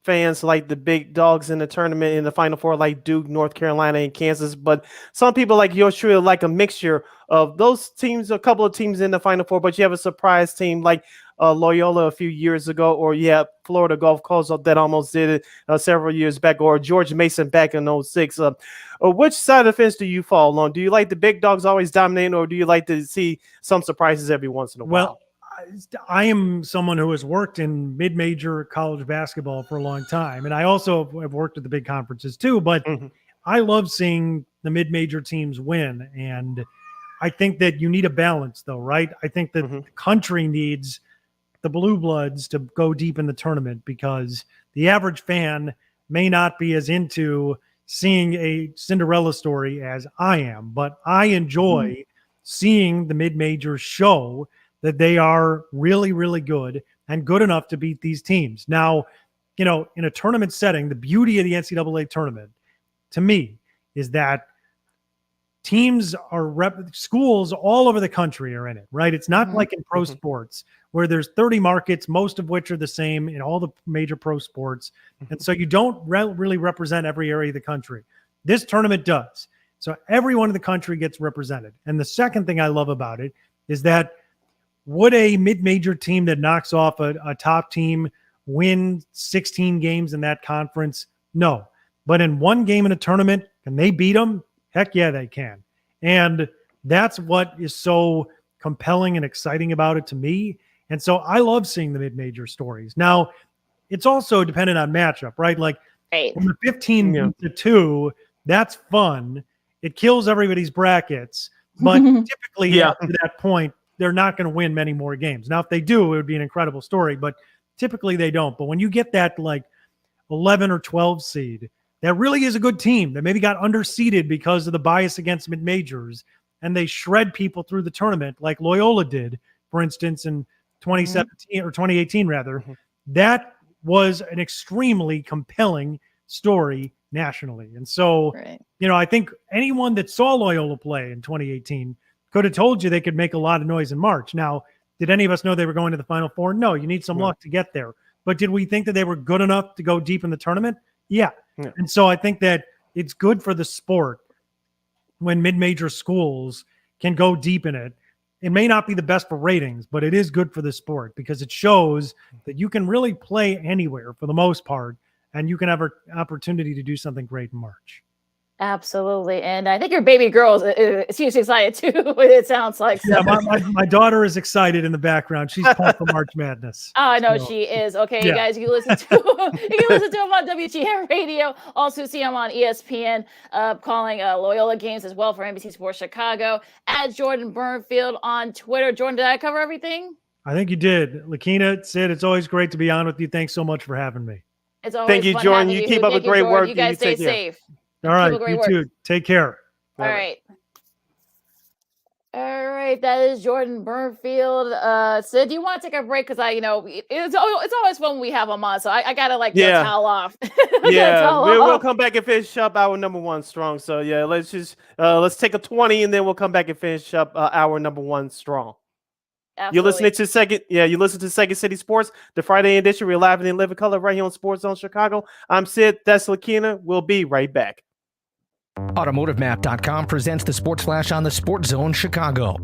fans like the big dogs in the tournament in the Final Four, like Duke, North Carolina, and Kansas. But some people like yours truly like a mixture of those teams, a couple of teams in the Final Four, but you have a surprise team like Loyola a few years ago, or Florida Gulf Coast that almost did it several years back, or George Mason back in 06. Which side of the fence do you fall on? Do you like the big dogs always dominating, or do you like to see some surprises every once in a while? Well, I am someone who has worked in mid-major college basketball for a long time, and I also have worked at the big conferences too, but I love seeing the mid-major teams win, and I think that you need a balance, though, right? I think that the country needs the blue bloods to go deep in the tournament, because the average fan may not be as into seeing a Cinderella story as I am, but I enjoy seeing the mid-majors show that they are really, really good and good enough to beat these teams. Now, in a tournament setting, the beauty of the NCAA tournament, to me, is that teams schools all over the country are in it, right? It's not like in pro sports where there's 30 markets, most of which are the same in all the major pro sports. And so you don't really represent every area of the country. This tournament does. So everyone in the country gets represented. And the second thing I love about it is that would a mid-major team that knocks off a top team win 16 games in that conference? No. But in one game in a tournament, can they beat them? Heck yeah, they can. And that's what is so compelling and exciting about it to me. And so I love seeing the mid-major stories. Now, it's also dependent on matchup, right? Like from the 15-2, that's fun. It kills everybody's brackets. But typically after that point, they're not going to win many more games. Now, if they do, it would be an incredible story. But typically they don't. But when you get that like 11 or 12 seed, that really is a good team that maybe got underseeded because of the bias against mid-majors, and they shred people through the tournament like Loyola did, for instance, in 2017 or 2018 rather. That was an extremely compelling story nationally. And so, I think anyone that saw Loyola play in 2018 could have told you they could make a lot of noise in March. Now, did any of us know they were going to the Final Four? No, you need some luck to get there. But did we think that they were good enough to go deep in the tournament? Yeah. And so I think that it's good for the sport when mid-major schools can go deep in it. It may not be the best for ratings, but it is good for the sport because it shows that you can really play anywhere for the most part, and you can have an opportunity to do something great in March. Absolutely. And I think your baby girl she's excited too, it sounds like. So. Yeah, my daughter is excited in the background. She's pumped for March Madness. Oh, I know she is. Okay, you guys, you can listen to him on WGN Radio. Also see him on ESPN calling Loyola games as well for NBC Sports Chicago. At Jordan Bernfield on Twitter. Jordan, did I cover everything? I think you did. Lakeena, Sid, it's always great to be on with you. Thanks so much for having me. It's always Thank you, Jordan. You keep up a great work. You guys stay safe. All right, you too. Take care. All right. That is Jordan Bernfield. Sid, do you want to take a break? Because it's always fun when we have them on, so I gotta towel off. We'll come back and finish up our number one strong. So let's take a 20 and then we'll come back and finish up our number one strong. Absolutely. You listen to Second City Sports, the Friday edition. We're live and in living color right here on Sports Zone Chicago. I'm Sid. That's Lakeena. We'll be right back. AutomotiveMap.com presents the Sports Flash on the Sports Zone Chicago.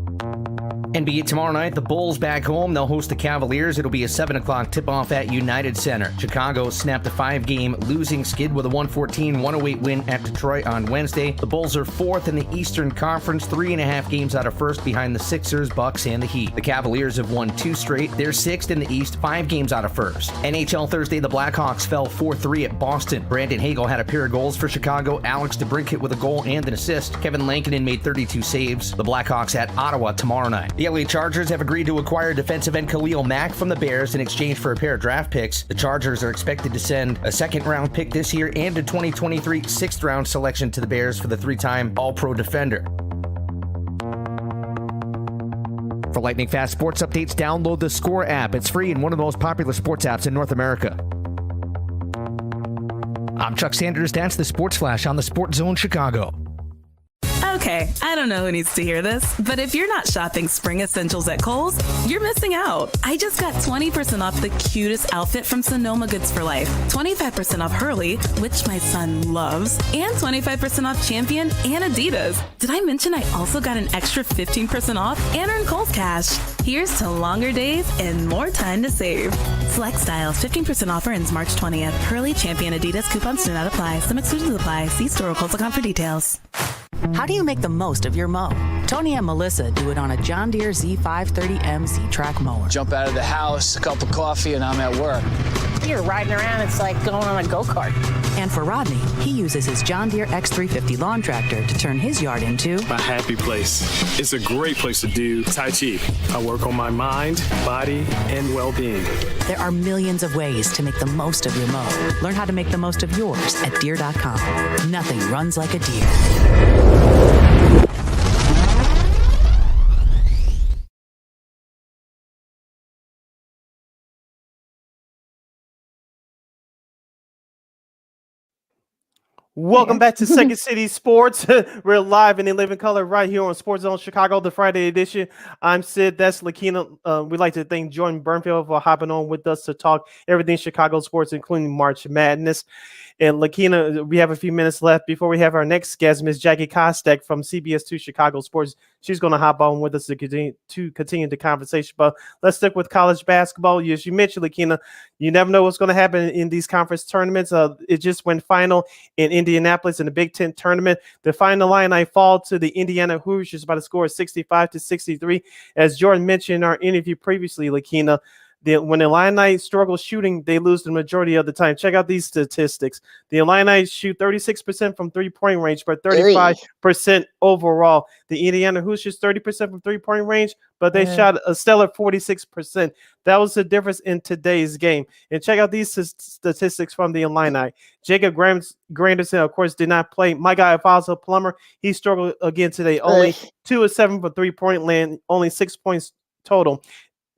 NBA tomorrow night, the Bulls back home. They'll host the Cavaliers. It'll be a 7 o'clock tip-off at United Center. Chicago snapped a 5-game losing skid with a 114-108 win at Detroit on Wednesday. The Bulls are 4th in the Eastern Conference, 3.5 games out of first behind the Sixers, Bucks, and the Heat. The Cavaliers have won 2 straight. They're 6th in the East, 5 games out of first. NHL Thursday, the Blackhawks fell 4-3 at Boston. Brandon Hagel had a pair of goals for Chicago. Alex DeBrincat with a goal and an assist. Kevin Lankinen made 32 saves. The Blackhawks at Ottawa tomorrow night. The LA Chargers have agreed to acquire defensive end Khalil Mack from the Bears in exchange for a pair of draft picks. The Chargers are expected to send a second-round pick this year and a 2023 sixth-round selection to the Bears for the 3-time All-Pro defender. For lightning fast sports updates, download the Score app. It's free and one of the most popular sports apps in North America. I'm Chuck Sanders. That's the Sports Flash on the Sports Zone Chicago. Okay, I don't know who needs to hear this, but if you're not shopping spring essentials at Kohl's, you're missing out. I just got 20% off the cutest outfit from Sonoma Goods for Life, 25% off Hurley, which my son loves, and 25% off Champion and Adidas. Did I mention I also got an extra 15% off and earned Kohl's cash? Here's to longer days and more time to save. Select styles, 15% offer ends March 20th. Hurley, Champion, Adidas, coupons do not apply. Some exclusions apply. See store or Kohl's.com for details. How do you make the most of your mow? Tony and Melissa do it on a John Deere Z530M Z-Track mower. Jump out of the house, a cup of coffee, and I'm at work. You're riding around, it's like going on a go-kart. And for Rodney, he uses his John Deere X350 lawn tractor to turn his yard into a happy place. It's a great place to do Tai Chi. I work on my mind, body, and well-being. There are millions of ways to make the most of your mow. Learn how to make the most of yours at Deere.com. Nothing runs like a Deere. Welcome back to Second City Sports. We're live and in living color right here on Sports Zone Chicago, the Friday edition. I'm Sid. That's Lakeena. We'd like to thank Jordan Bernfield for hopping on with us to talk everything Chicago sports, including March Madness. And Lakeena, we have a few minutes left before we have our next guest, Ms. Jackie Kostek from CBS2 Chicago Sports. She's going to hop on with us to continue the conversation. But let's stick with college basketball. As you mentioned, Lakeena, you never know what's going to happen in these conference tournaments. It just went final in Indianapolis in the Big Ten tournament. The final line I fall to the Indiana Hoosiers by the score of 65-63. As Jordan mentioned in our interview previously, Lakeena, when the Illini struggle shooting, they lose the majority of the time. Check out these statistics. The Illini shoot 36% from three-point range, but 35% overall. The Indiana Hoosiers 30% from three-point range, but they shot a stellar 46%. That was the difference in today's game. And check out these statistics from the Illini. Jacob Granderson, of course, did not play. My guy, Alfonso Plummer, he struggled again today. Only 2 of 7 for three-point land, only 6 points total.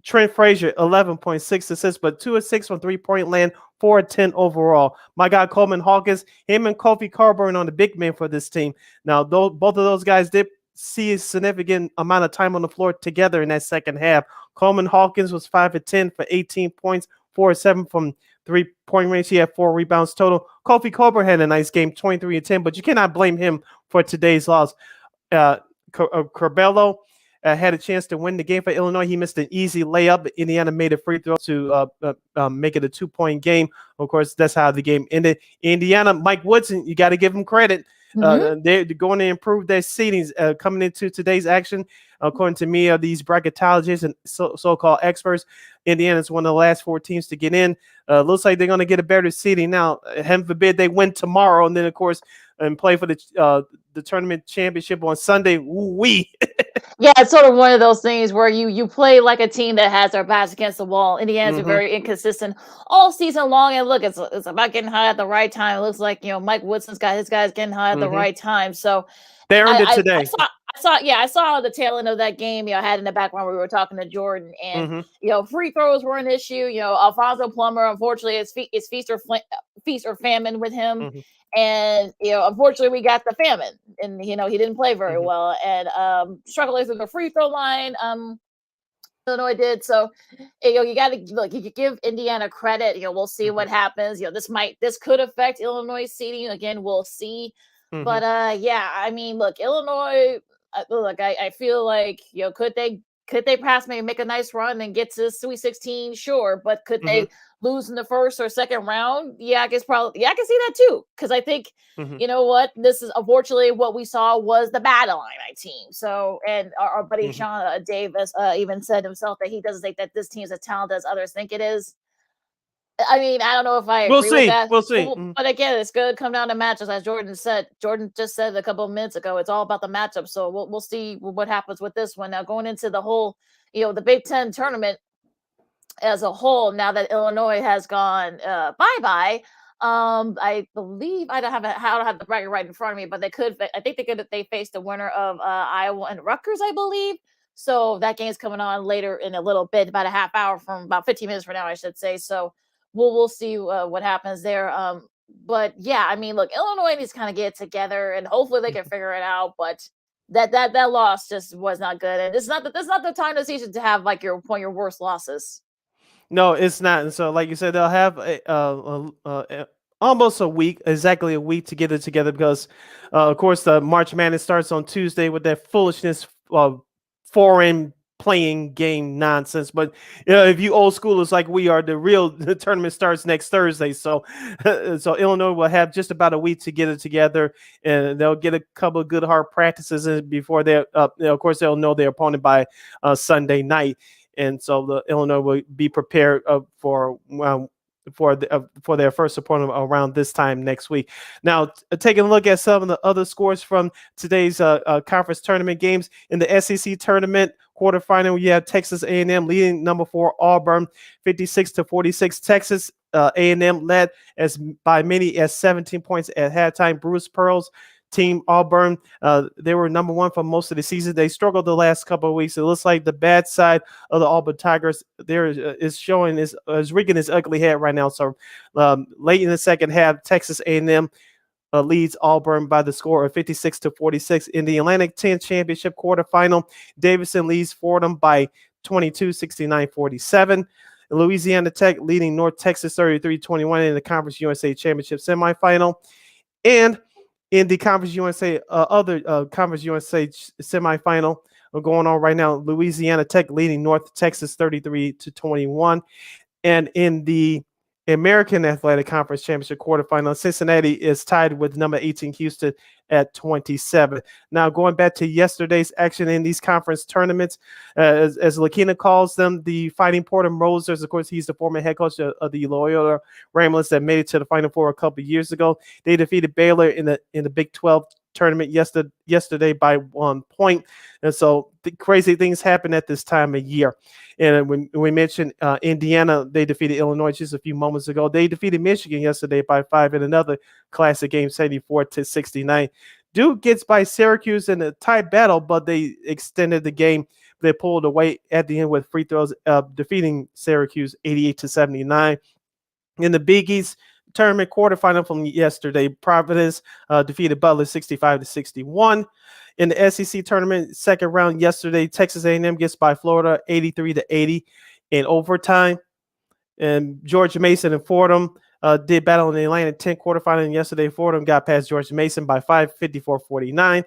Trent Frazier, 11.6 assists, but 2 of 6 from three-point land, 4 of 10 overall. My guy, Coleman Hawkins, him and Kofi Carburn on the big man for this team. Now, both of those guys did see a significant amount of time on the floor together in that second half. Coleman Hawkins was 5 of 10 for 18 points, 4 of 7 from three-point range. He had 4 rebounds total. Kofi Carburn had a nice game, 23 of 10, but you cannot blame him for today's loss. Corbello had a chance to win the game for Illinois. He missed an easy layup. Indiana made a free throw to make it a 2-point game. Of course, that's how the game ended. Indiana, Mike Woodson, you got to give him credit. They're going to improve their seedings coming into today's action. According to me, these bracketologists and so-called experts, Indiana is one of the last 4 teams to get in. Looks like they're going to get a better seeding now. Heaven forbid they win tomorrow, and then, of course, and play for the tournament championship on Sunday. Woo-wee. Yeah, it's sort of one of those things where you play like a team that has their backs against the wall. Indiana's been very inconsistent all season long. And look, it's about getting hot at the right time. It looks like, Mike Woodson's got his guys getting hot at the right time. So they earned it today. I saw the tail end of that game. I had in the background where we were talking to Jordan, and free throws were an issue. Alfonso Plummer, unfortunately, it's feast or famine with him. And unfortunately, we got the famine, and he didn't play very well, and struggling through the free throw line. Illinois did so. You got to you give Indiana credit. We'll see what happens. This could affect Illinois seeding again. We'll see. But I mean, look, Illinois. I feel like could they perhaps maybe make a nice run and get to the Sweet 16? Sure, but could they lose in the first or second round? Yeah, I can see that too. Because I think you know what, this is unfortunately what we saw was the bad Illini team. So, and our buddy Sean Davis even said himself that he doesn't think that this team is as talented as others think it is. I mean, I don't know if I agree with that. We'll see. But again, it's going to come down to matchups, as Jordan said. Jordan just said a couple of minutes ago, it's all about the matchup. So we'll see what happens with this one. Now, going into the whole, the Big Ten tournament as a whole, now that Illinois has gone bye-bye, I believe I don't have the bracket right in front of me, but they faced the winner of Iowa and Rutgers, I believe. So that game's coming on later in a little bit, about a half hour from about 15 minutes from now, I should say. So we'll see what happens there. But yeah, I mean, look, Illinois needs to kind of get it together, and hopefully they can figure it out. But that loss just was not good, and it's not that that's not the time of the season to have like one of your worst losses. No, it's not. And so, like you said, they'll have almost a week, exactly a week to get it together because, of course, the March Madness starts on Tuesday with that foolishness foreign playing game nonsense. But if you old schoolers like we are, the tournament starts next Thursday. So, so Illinois will have just about a week to get it together, and they'll get a couple of good hard practices in before they, of course, they'll know their opponent by Sunday night. And so the Illinois will be prepared for their first opponent around this time next week. Now, taking a look at some of the other scores from today's conference tournament games in the SEC tournament quarterfinal, you have Texas A&M leading number 4 Auburn 56-46. Texas A&M led by many as 17 points at halftime. Bruce Pearl's team Auburn, they were number 1 for most of the season. They struggled the last couple of weeks. It looks like the bad side of the Auburn Tigers there is showing is wreaking its ugly head right now. So late in the second half, Texas A&M leads Auburn by the score of 56-46. In the Atlantic 10 championship quarterfinal, Davidson leads Fordham by 22, 69-47. Louisiana Tech leading North Texas 33-21 in the Conference USA Championship semifinal. And in the Conference USA, Conference USA semifinal going on right now, Louisiana Tech leading North Texas 33-21. And in the American Athletic Conference Championship quarterfinal, Cincinnati is tied with number 18 Houston at 27. Now, going back to yesterday's action in these conference tournaments, as Lakeena calls them, the Fighting Porter Rosers, of course, he's the former head coach of the Loyola Ramblers that made it to the Final Four a couple of years ago. They defeated Baylor in the Big 12 tournament yesterday by 1 point. And so the crazy things happen at this time of year. And when we mentioned Indiana, they defeated Illinois just a few moments ago. They defeated Michigan yesterday by 5 in another classic game, 74-69. Duke gets by Syracuse in a tight battle, but they extended the game. They pulled away at the end with free throws, defeating Syracuse 88-79. In the Big East tournament quarterfinal from yesterday, Providence defeated Butler 65-61. In the SEC tournament second round yesterday, Texas A&M gets by Florida 83-80 in overtime. And George Mason and Fordham did battle in the Atlantic 10 quarterfinal. And yesterday, Fordham got past George Mason by 5, 54-49.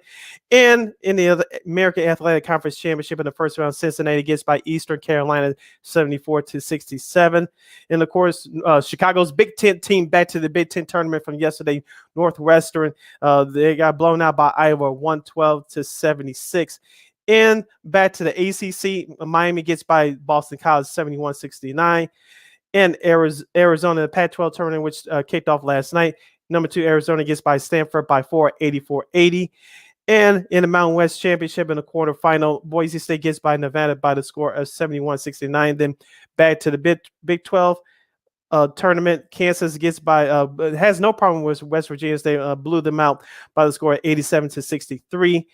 And in the American Athletic Conference Championship in the first round, Cincinnati gets by Eastern Carolina 74-67. And of course, Chicago's Big Ten team back to the Big Ten tournament from yesterday, Northwestern. They got blown out by Iowa 112-76. And back to the ACC, Miami gets by Boston College 71-69. And Arizona, the Pac-12 tournament, which kicked off last night. Number 2, Arizona gets by Stanford by 4, 84-80. And in the Mountain West Championship in the quarterfinal, Boise State gets by Nevada by the score of 71-69. Then back to the Big 12 tournament, Kansas gets by, has no problem with West Virginia. They blew them out by the score of 87-63.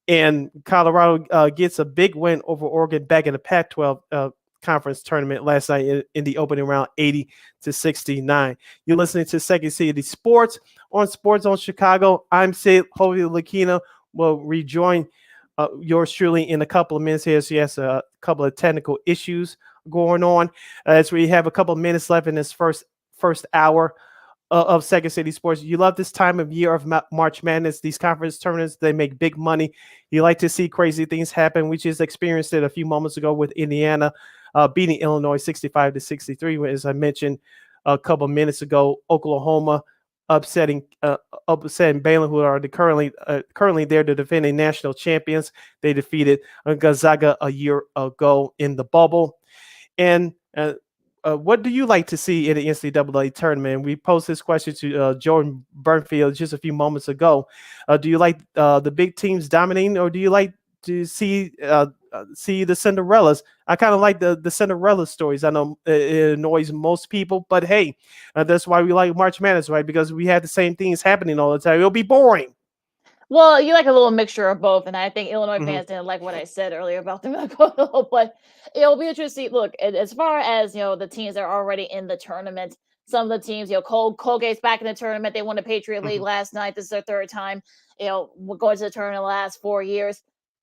And Colorado gets a big win over Oregon back in the Pac-12 conference tournament last night in the opening round, 80-69. You're listening to Second City Sports on Sports Zone Chicago. I'm Sid. Hopefully Lakeena will rejoin yours truly in a couple of minutes here. She has a couple of technical issues going on as we have a couple of minutes left in this first hour of Second City Sports. You love this time of year of March Madness. These conference tournaments, they make big money. You like to see crazy things happen. We just experienced it a few moments ago with Indiana beating Illinois 65-63. As I mentioned a couple minutes ago, Oklahoma upsetting Baylor, who are currently there to defend national champions. They defeated Gonzaga a year ago in the bubble. And what do you like to see in the NCAA tournament? We posed this question to Jordan Bernfield just a few moments ago. Do you like the big teams dominating, or do you like to see the Cinderellas? I kind of like the Cinderella stories. I know it annoys most people, but hey, that's why we like March Madness, right? Because we had the same things happening all the time. It'll be boring. Well, you like a little mixture of both, and I think Illinois fans didn't like what I said earlier about them. But it'll be interesting. Look, as far as the teams that are already in the tournament, some of the teams, Colgate's back in the tournament. They won the Patriot League last night. This is their third time, we're going to the tournament the last 4 years.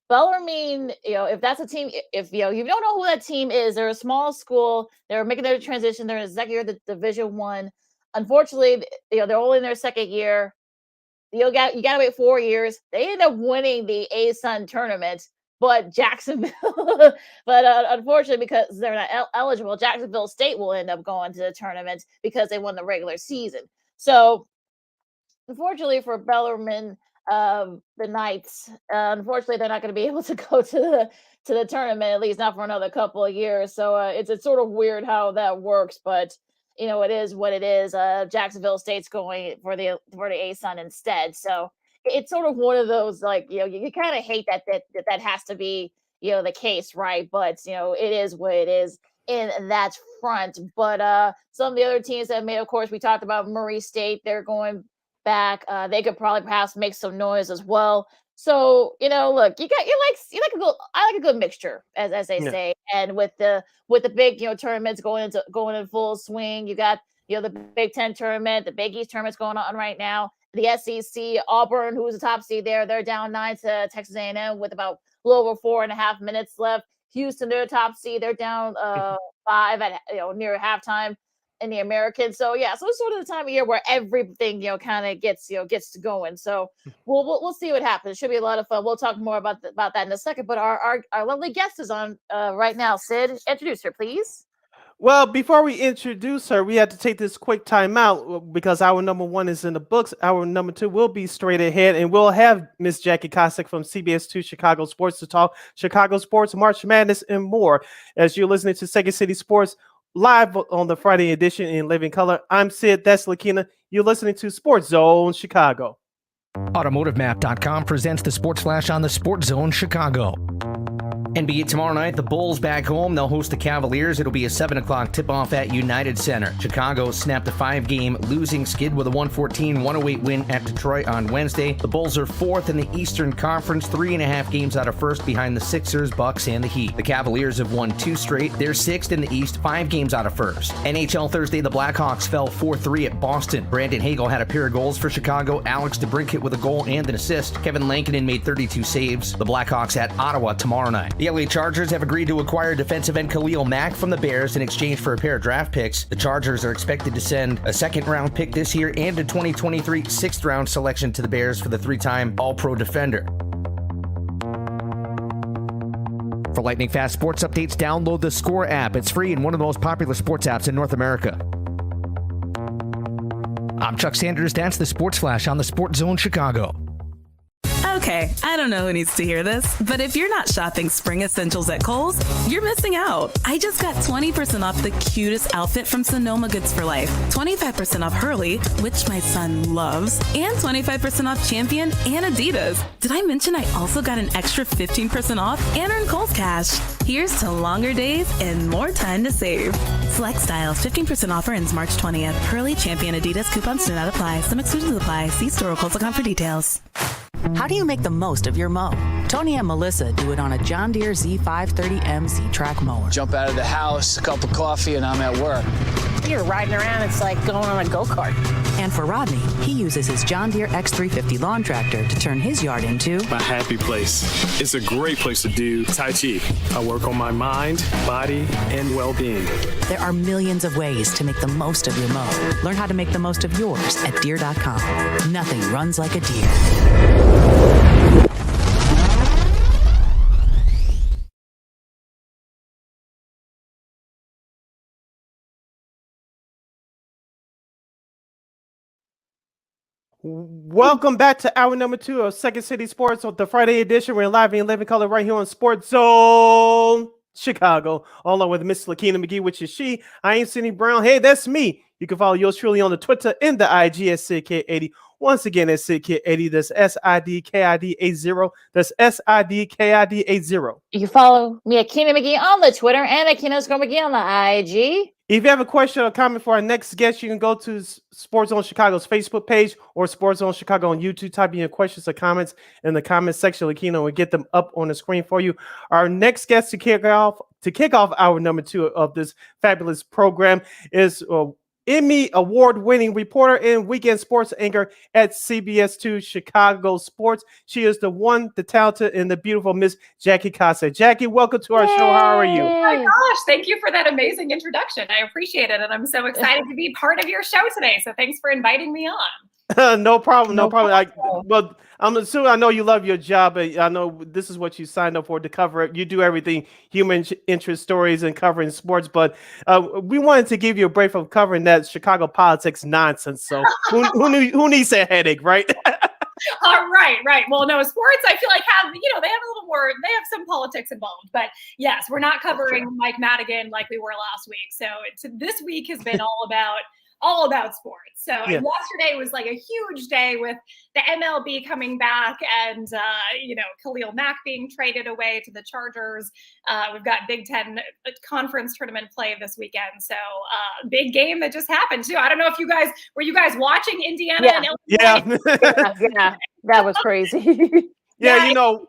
Bellarmine, if that's a team, if you don't know who that team is, they're a small school. They're making their transition. They're in the second year of the Division One. Unfortunately, they're only in their second year. You got to wait 4 years. They end up winning the A-Sun tournament, but Jacksonville, unfortunately, because they're not eligible, Jacksonville State will end up going to the tournament because they won the regular season. So, unfortunately for Bellarmine, the Knights, unfortunately, they're not going to be able to go to the tournament, at least not for another couple of years. So it's sort of weird how that works, but it is what it is. Jacksonville State's going for the A-Sun instead. So it's sort of one of those, you kind of hate that has to be, the case, right? But, it is what it is in that front. But some of the other teams that have made, of course, we talked about Murray State. They're going back. They could probably perhaps make some noise as well. So, look, I like a good mixture, as they say. And with the big, tournaments going in full swing, you got, the Big Ten tournament, the Big East tournament's going on right now. The SEC, Auburn, who's the top seed there, they're down 9 to Texas A&M with about a little over 4.5 minutes left. Houston, they're top seed, they're down 5 at near halftime in the American. So so it's sort of the time of year where everything kind of gets going. So we'll see what happens. It should be a lot of fun. We'll talk more about that in a second. But our lovely guest is on right now. Sid, introduce her, please. Well, before we introduce her, we had to take this quick time out because our number 1 is in the books. Our number 2 will be straight ahead, and we'll have Miss Jackie Kostek from CBS2 Chicago Sports to talk Chicago sports, March Madness, and more. As you're listening to Second City Sports live on the Friday edition in living color, I'm Sid. That's Lakeena. You're listening to Sports Zone Chicago. AutomotiveMap.com presents the Sports Flash on the Sports Zone Chicago. NBA tomorrow night, the Bulls back home. They'll host the Cavaliers. It'll be a 7 o'clock tip-off at United Center. Chicago snapped a 5-game losing skid with a 114-108 win at Detroit on Wednesday. The Bulls are 4th in the Eastern Conference, 3.5 games out of first behind the Sixers, Bucks, and the Heat. The Cavaliers have won 2 straight. They're 6th in the East, 5 games out of first. NHL Thursday, the Blackhawks fell 4-3 at Boston. Brandon Hagel had a pair of goals for Chicago. Alex DeBrincat with a goal and an assist. Kevin Lankinen made 32 saves. The Blackhawks at Ottawa tomorrow night. The LA Chargers have agreed to acquire defensive end Khalil Mack from the Bears in exchange for a pair of draft picks. The Chargers are expected to send a second-round pick this year and a 2023 sixth-round selection to the Bears for the 3-time All-Pro defender. For lightning fast sports updates, download the Score app. It's free and one of the most popular sports apps in North America. I'm Chuck Sanders. That's the Sports Flash on the Sports Zone Chicago. Okay, I don't know who needs to hear this, but if you're not shopping spring essentials at Kohl's, you're missing out. I just got 20% off the cutest outfit from Sonoma Goods for Life, 25% off Hurley, which my son loves, and 25% off Champion and Adidas. Did I mention I also got an extra 15% off and earned Kohl's cash? Here's to longer days and more time to save. Select styles, 15% offer ends March 20th. Hurley, Champion, Adidas, coupons do not apply. Some exclusions apply. See store or Kohl's.com for details. How do you make the most of your mow? Tony and Melissa do it on a John Deere Z530M Z-Track mower. Jump out of the house, a cup of coffee, and I'm at work. You're riding around, it's like going on a go-kart. And for Rodney, he uses his John Deere X350 lawn tractor to turn his yard into My happy place. It's a great place to do Tai Chi. I work on my mind, body, and well-being. There are millions of ways to make the most of your mow. Learn how to make the most of yours at Deere.com. Nothing runs like a Deere. Welcome back to hour number 2 of Second City Sports on the Friday edition. We're live in living color right here on Sports Zone Chicago, along with Miss Lakeena McGee, which is she. I ain't Sidney Brown. Hey, that's me. You can follow yours truly on the Twitter and the IG at SidKid80. Once again, at SidKid80. That's SIDKID80. That's SIDKID80. You can follow me at Keena McGee on the Twitter and at Keena McGee on the IG. If you have a question or comment for our next guest, you can go to Sports Zone Chicago's Facebook page or Sports Zone Chicago on YouTube. Type in your questions or comments in the comment section. Lakeena will get them up on the screen for you. Our next guest to kick off our number 2 of this fabulous program is Emmy award-winning reporter and weekend sports anchor at CBS2 Chicago Sports. She is the talented, and the beautiful Miss Jackie Kostek. Jackie, welcome to our show. How are you? Oh my gosh, thank you for that amazing introduction. I appreciate it, and I'm so excited to be part of your show today. So thanks for inviting me on. No problem. I'm assuming, I know you love your job, but I know this is what you signed up for, to cover it. You do everything human interest stories and covering sports, but we wanted to give you a break from covering that Chicago politics nonsense. So who needs that headache, right? Right. Well, no, sports, I feel like they have a little more, they have some politics involved, but yes, we're not covering Mike Madigan like we were last week. So this week has been all about sports. So yesterday was like a huge day with the MLB coming back and, Khalil Mack being traded away to the Chargers. We've got Big Ten conference tournament play this weekend. So big game that just happened too. I don't know if were you guys watching Indiana and Illinois? Yeah, that was crazy. One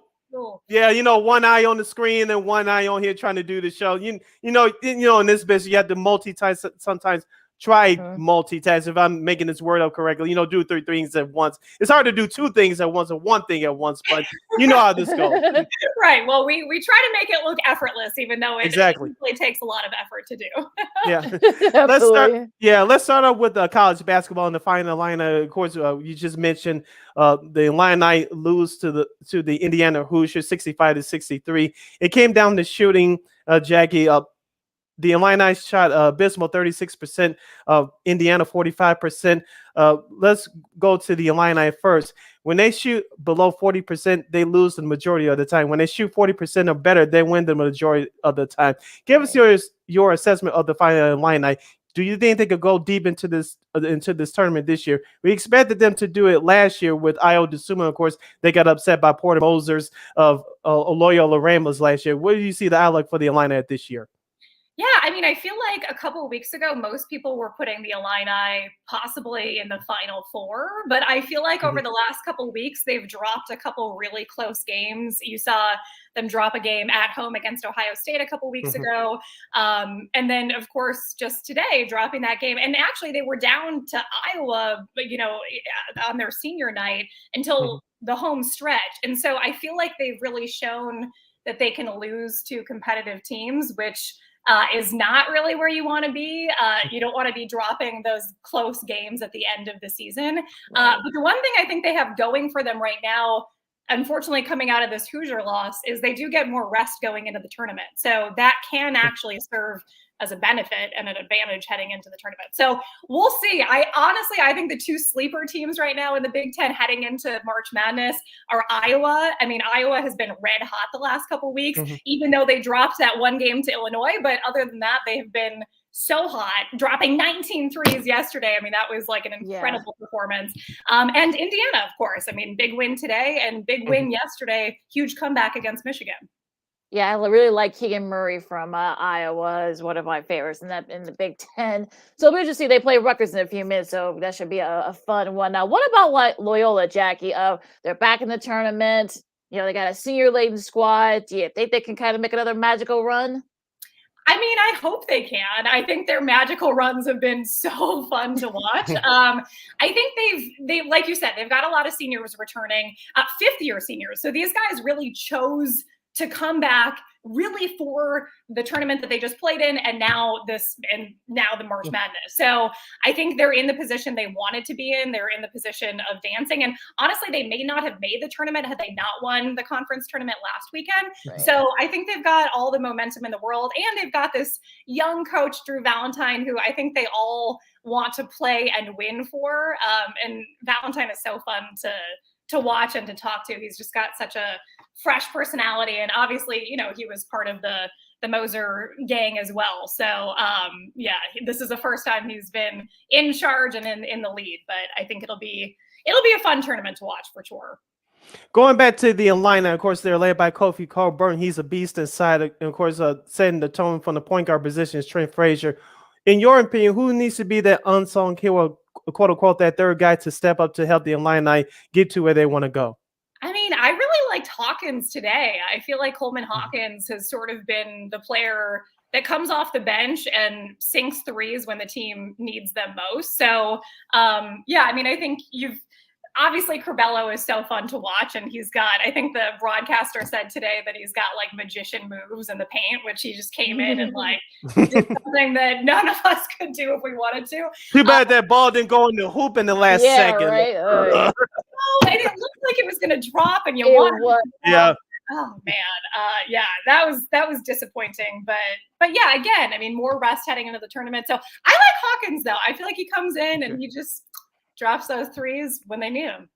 eye on the screen and one eye on here trying to do the show. In this business, you have to multitask sometimes. Try multitask. If I'm making this word up correctly, do 3 things at once. It's hard to do 2 things at once or 1 thing at once, but you know how this goes. Right. Well, we try to make it look effortless, even though it really takes a lot of effort to do. Let's start off with college basketball in the final line. Of course, you just mentioned the Illini lose to the Indiana Hoosiers 65-63. It came down to shooting, Jackie. The Illini shot abysmal 36%, Indiana 45%. Let's go to the Illini first. When they shoot below 40%, they lose the majority of the time. When they shoot 40% or better, they win the majority of the time. Give us your assessment of the final Illini. Do you think they could go deep into this tournament this year? We expected them to do it last year with Io DeSumo. Of course, they got upset by Porter Mosers of Loyola Ramblers last year. What do you see the outlook for the Illini this year? Yeah, I feel like a couple of weeks ago, most people were putting the Illini possibly in the Final Four, but I feel like over the last couple of weeks, they've dropped a couple really close games. You saw them drop a game at home against Ohio State a couple of weeks ago. And then, of course, just today, dropping that game. And actually, they were down to Iowa, on their senior night until the home stretch. And so I feel like they've really shown that they can lose to competitive teams, which is not really where you want to be. You don't want to be dropping those close games at the end of the season. But the one thing I think they have going for them right now, unfortunately, coming out of this Hoosier loss, is they do get more rest going into the tournament. So that can actually serve as a benefit and an advantage heading into the tournament. So we'll see. I think the 2 sleeper teams right now in the Big Ten heading into March Madness are Iowa. Iowa has been red hot the last couple of weeks, even though they dropped that 1 game to Illinois. But other than that, they have been so hot, dropping 19 threes yesterday. That was like an incredible performance. And Indiana, of course. Big win today and big win yesterday. Huge comeback against Michigan. Yeah, I really like Keegan Murray from Iowa, is one of my favorites in the Big Ten. So we'll just see, they play Rutgers in a few minutes, so that should be a fun one. Now, what about Loyola, Jackie? They're back in the tournament. They got a senior-laden squad. Do you think they can kind of make another magical run? I hope they can. I think their magical runs have been so fun to watch. I think they like you said, they've got a lot of seniors returning, 5th-year seniors. So these guys really chose to come back really for the tournament that they just played in, and now the March Madness. So I think they're in the position they wanted to be in. They're in the position of dancing. And honestly, they may not have made the tournament had they not won the conference tournament last weekend. Right. So I think they've got all the momentum in the world, and they've got this young coach, Drew Valentine, who I think they all want to play and win for. And Valentine is so fun to watch and to talk to. He's just got such a fresh personality, and obviously, he was part of the Moser gang as well. So this is the first time he's been in charge and in the lead, but I think it'll be a fun tournament to watch for sure. Going back to the Illini, of course, they're led by Kofi Cockburn. He's a beast inside, and of course, setting the tone from the point guard position is Trent Frazier. In your opinion, who needs to be that unsung hero, quote unquote, that third guy to step up to help the Illini get to where they want to go? I really liked Hawkins today. I feel like Coleman Hawkins has sort of been the player that comes off the bench and sinks threes when the team needs them most. So, yeah, I mean, I think obviously Curbelo is so fun to watch, and I think the broadcaster said today that he's got like magician moves in the paint, which he just came in and like did something that none of us could do if we wanted to. Too bad that ball didn't go in the hoop in the last second. Right? And it looked like it was going to drop, and yeah. Oh man, yeah, that was disappointing. But yeah, again, I mean, more rest heading into the tournament. So I like Hawkins though. I feel like he comes in and he just drops those threes when they need them.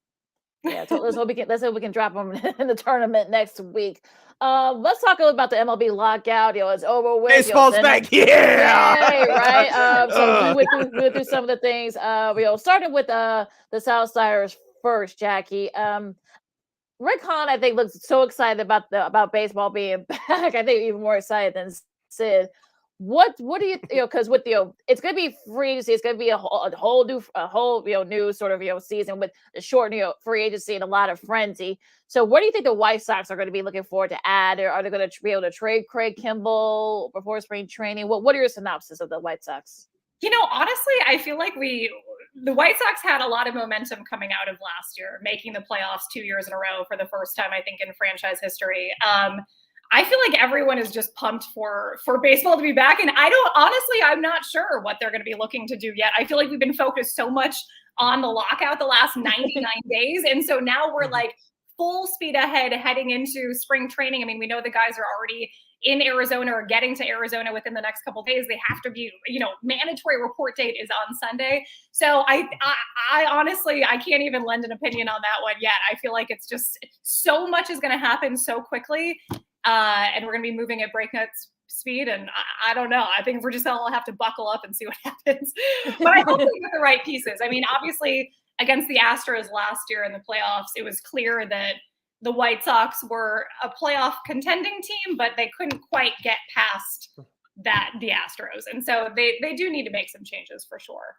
Yeah, so let's hope we can drop them in the tournament next week. Let's talk about the MLB lockout. It's over with. Baseball's back. Yeah. Right. So we went through some of the things. Starting with the Southsiders first, Jackie. Rick Hahn, I think, looks so excited about baseball being back. I think even more excited than Sid. What do you because with it's going to be free agency. It's going to be a whole new sort of season with the short free agency and a lot of frenzy. So what do you think the White Sox are going to be looking forward to add? Or are they going to be able to trade Craig Kimbrell before spring training? What are your synopsis of the White Sox? Honestly, I feel like the White Sox had a lot of momentum coming out of last year, making the playoffs 2 years in a row for the first time, I think, in franchise history. I feel like everyone is just pumped for baseball to be back. And I'm not sure what they're going to be looking to do yet. I feel like we've been focused so much on the lockout the last 99 days. And so now we're like full speed ahead heading into spring training. I mean, we know the guys are already in Arizona or getting to Arizona within the next couple of days. They have to be, mandatory report date is on Sunday. So I honestly, I can't even lend an opinion on that one yet. I feel like it's just so much is going to happen so quickly. And we're going to be moving at breakneck speed. And I don't know. I think we're just all have to buckle up and see what happens. But I hope we get the right pieces. I mean, obviously, against the Astros last year in the playoffs, it was clear that the White Sox were a playoff contending team, but they couldn't quite get past the Astros. And so they do need to make some changes for sure.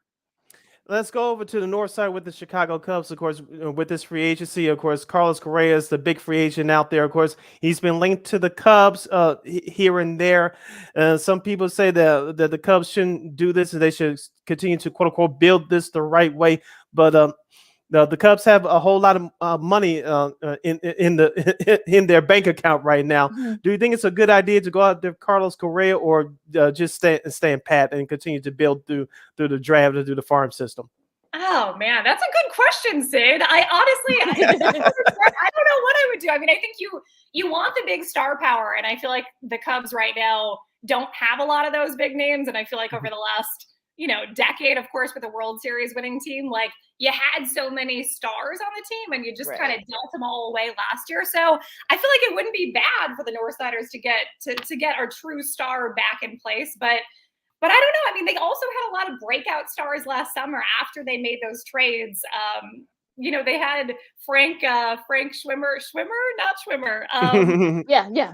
Let's go over to the north side with the Chicago Cubs, of course, with this free agency. Of course, Carlos Correa is the big free agent out there. Of course, he's been linked to the Cubs here and there. Some people say that the Cubs shouldn't do this and they should continue to, quote unquote, build this the right way. But the Cubs have a whole lot of money in their bank account right now. Mm-hmm. Do you think it's a good idea to go out there, Carlos Correa, or just stand pat and continue to build through the draft or through the farm system? Oh man, that's a good question, Sid. I don't know what I would do. I mean, I think you want the big star power, and I feel like the Cubs right now don't have a lot of those big names. And I feel like over the last decade, of course, with a World Series winning team, like you had so many stars on the team and you just kind of dealt them all away last year. So I feel like it wouldn't be bad for the Northsiders to get our true star back in place. But I don't know. I mean, they also had a lot of breakout stars last summer after they made those trades. They had Frank Schwimmer. Yeah.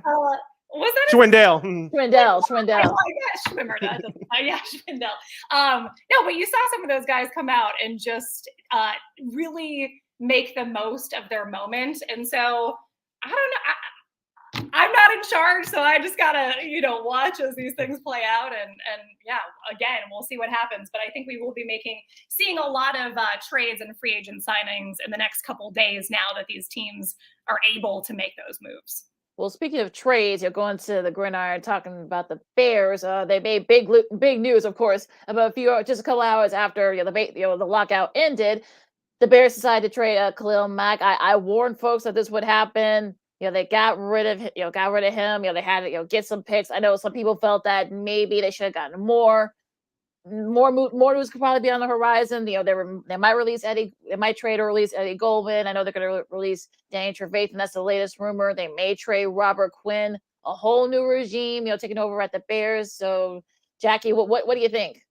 Was that Schwindel? Schwindel. Schwimmer. Schwindel. No, but you saw some of those guys come out and just really make the most of their moment. And so I don't know. I'm not in charge, so I just gotta, watch as these things play out. And yeah, again, we'll see what happens. But I think we will be seeing a lot of trades and free agent signings in the next couple of days now that these teams are able to make those moves. Well, speaking of trades, you're going to the Gridiron talking about the Bears. They made big news, of course, about just a couple hours after the lockout ended. The Bears decided to trade Khalil Mack. I warned folks that this would happen. They got rid of him. They had to get some picks. I know some people felt that maybe they should have gotten more. More news could probably be on the horizon. They might release Eddie. They might trade or release Eddie Goldman. I know they're going to release Danny Trevathan. That's the latest rumor. They may trade Robert Quinn. A whole new regime, taking over at the Bears. So, Jackie, what do you think?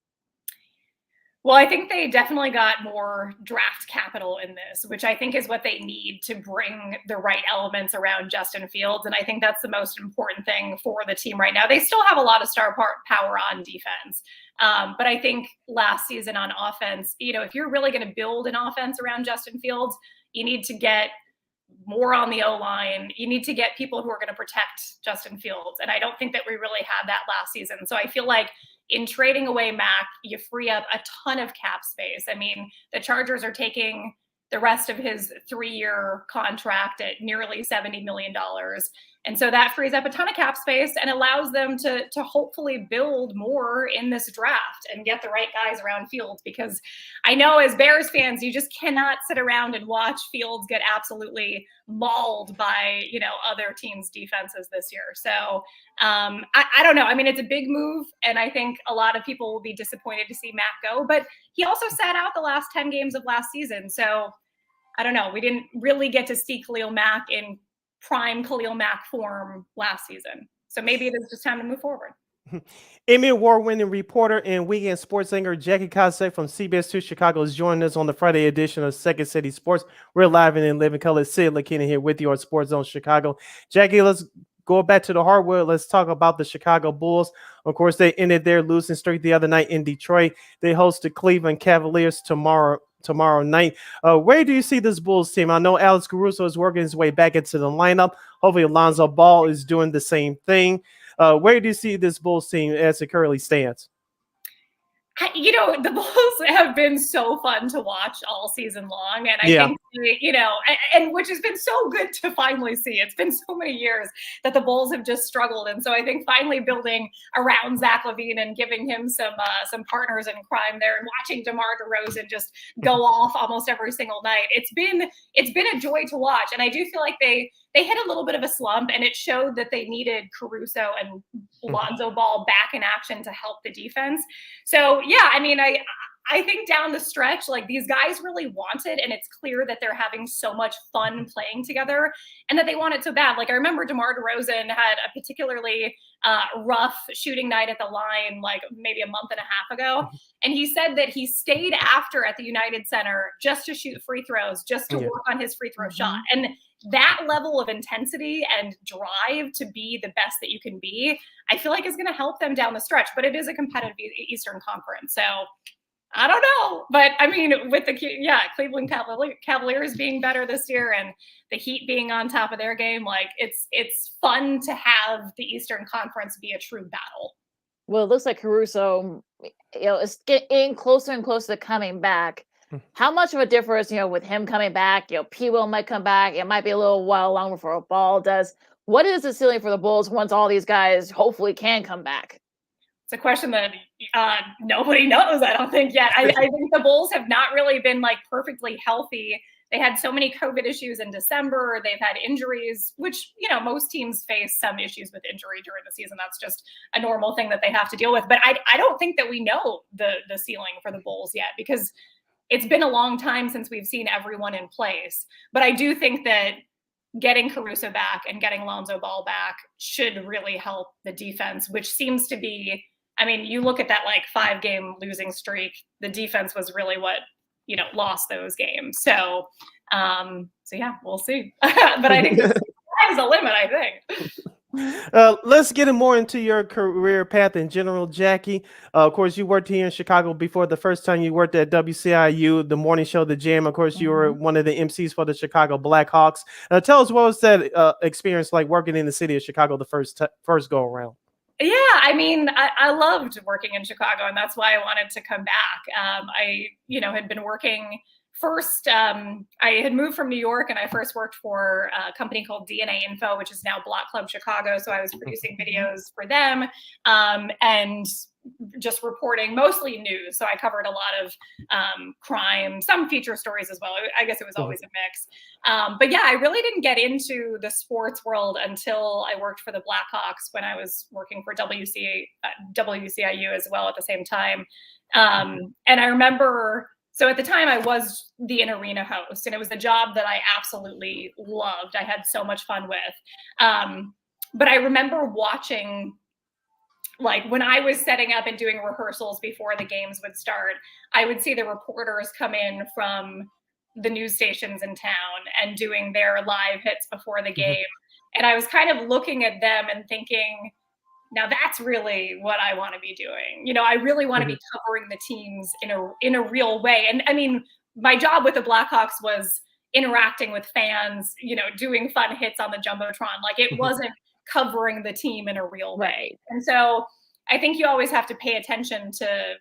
Well, I think they definitely got more draft capital in this, which I think is what they need to bring the right elements around Justin Fields. And I think that's the most important thing for the team right now. They still have a lot of star power on defense. But I think last season on offense, if you're really going to build an offense around Justin Fields, you need to get more on the O-line. You need to get people who are going to protect Justin Fields. And I don't think that we really had that last season. So I feel like in trading away Mac, you free up a ton of cap space. I mean, the Chargers are taking the rest of his 3-year contract at nearly $70 million. And so that frees up a ton of cap space and allows them to hopefully build more in this draft and get the right guys around Fields. Because I know as Bears fans, you just cannot sit around and watch Fields get absolutely mauled by, other teams' defenses this year. So I don't know. I mean, it's a big move, and I think a lot of people will be disappointed to see Mac go. But he also sat out the last 10 games of last season. So I don't know. We didn't really get to see Khalil Mack in prime Khalil Mack form last season. So maybe it is just time to move forward. Emmy Award-winning reporter and weekend sports anchor Jackie Kostek from CBS 2 Chicago is joining us on the Friday edition of Second City Sports. We're live and in living color. Sid, Lakeena here with you on Sports Zone Chicago. Jackie, let's go back to the hardwood. Let's talk about the Chicago Bulls. Of course, they ended their losing streak the other night in Detroit. They host the Cleveland Cavaliers tomorrow night. Where do you see this Bulls team? I know Alex Caruso is working his way back into the lineup. Hopefully Alonzo Ball is doing the same thing. Where do you see this Bulls team as it currently stands? The Bulls have been so fun to watch all season long. And I think, and which has been so good to finally see. It's been so many years that the Bulls have just struggled. And so I think finally building around Zach LaVine and giving him some partners in crime there and watching DeMar DeRozan just go off almost every single night. It's been a joy to watch. And I do feel like they hit a little bit of a slump, and it showed that they needed Caruso and Lonzo Ball back in action to help the defense. So, yeah, I mean, I think down the stretch, like, these guys really want it, and it's clear that they're having so much fun playing together and that they want it so bad. Like, I remember DeMar DeRozan had a particularly rough shooting night at the line, like maybe a month and a half ago. And he said that he stayed after at the United Center just to shoot free throws, just to work on his free throw shot. And that level of intensity and drive to be the best that you can be, I feel like is going to help them down the stretch. But it is a competitive Eastern Conference. So I don't know. But I mean, with the Cleveland Cavaliers being better this year and the Heat being on top of their game, like it's fun to have the Eastern Conference be a true battle. Well, it looks like Caruso, is getting closer and closer to coming back. How much of a difference, with him coming back, P-Will might come back. It might be a little while longer before a Ball does. What is the ceiling for the Bulls once all these guys hopefully can come back? It's a question that nobody knows, I don't think, yet. I think the Bulls have not really been, like, perfectly healthy. They had so many COVID issues in December. They've had injuries, which, most teams face some issues with injury during the season. That's just a normal thing that they have to deal with. But I don't think that we know the ceiling for the Bulls yet, because it's been a long time since we've seen everyone in place. But I do think that getting Caruso back and getting Lonzo Ball back should really help the defense, which seems to be, I mean, you look at that, like, 5-game losing streak, the defense was really what, lost those games. So yeah, we'll see. But I think the sky's the limit, I think. Let's get more into your career path in general, Jackie. Of course, you worked here in Chicago before. The first time you worked at WCIU, the morning show, The Jam. Of course, you were one of the MCs for the Chicago Blackhawks. Tell us, what was that experience like working in the city of Chicago the first go around? Yeah, I mean, I loved working in Chicago, and that's why I wanted to come back. I had been working first. I had moved from New York, and I first worked for a company called DNA Info, which is now Block Club Chicago. So I was producing videos for them and just reporting mostly news. So I covered a lot of crime, some feature stories as well. I guess it was always a mix. But yeah, I really didn't get into the sports world until I worked for the Blackhawks when I was working for WCIU as well at the same time. And I remember, so at the time I was the in-arena host, and it was a job that I absolutely loved. I had so much fun with. But I remember watching, like, when I was setting up and doing rehearsals before the games would start, I would see the reporters come in from the news stations in town and doing their live hits before the game. And I was kind of looking at them and thinking, now that's really what I want to be doing. I really want to be covering the teams in a real way. And I mean, my job with the Blackhawks was interacting with fans, doing fun hits on the Jumbotron. Like it wasn't covering the team in a real way. And so I think you always have to pay attention to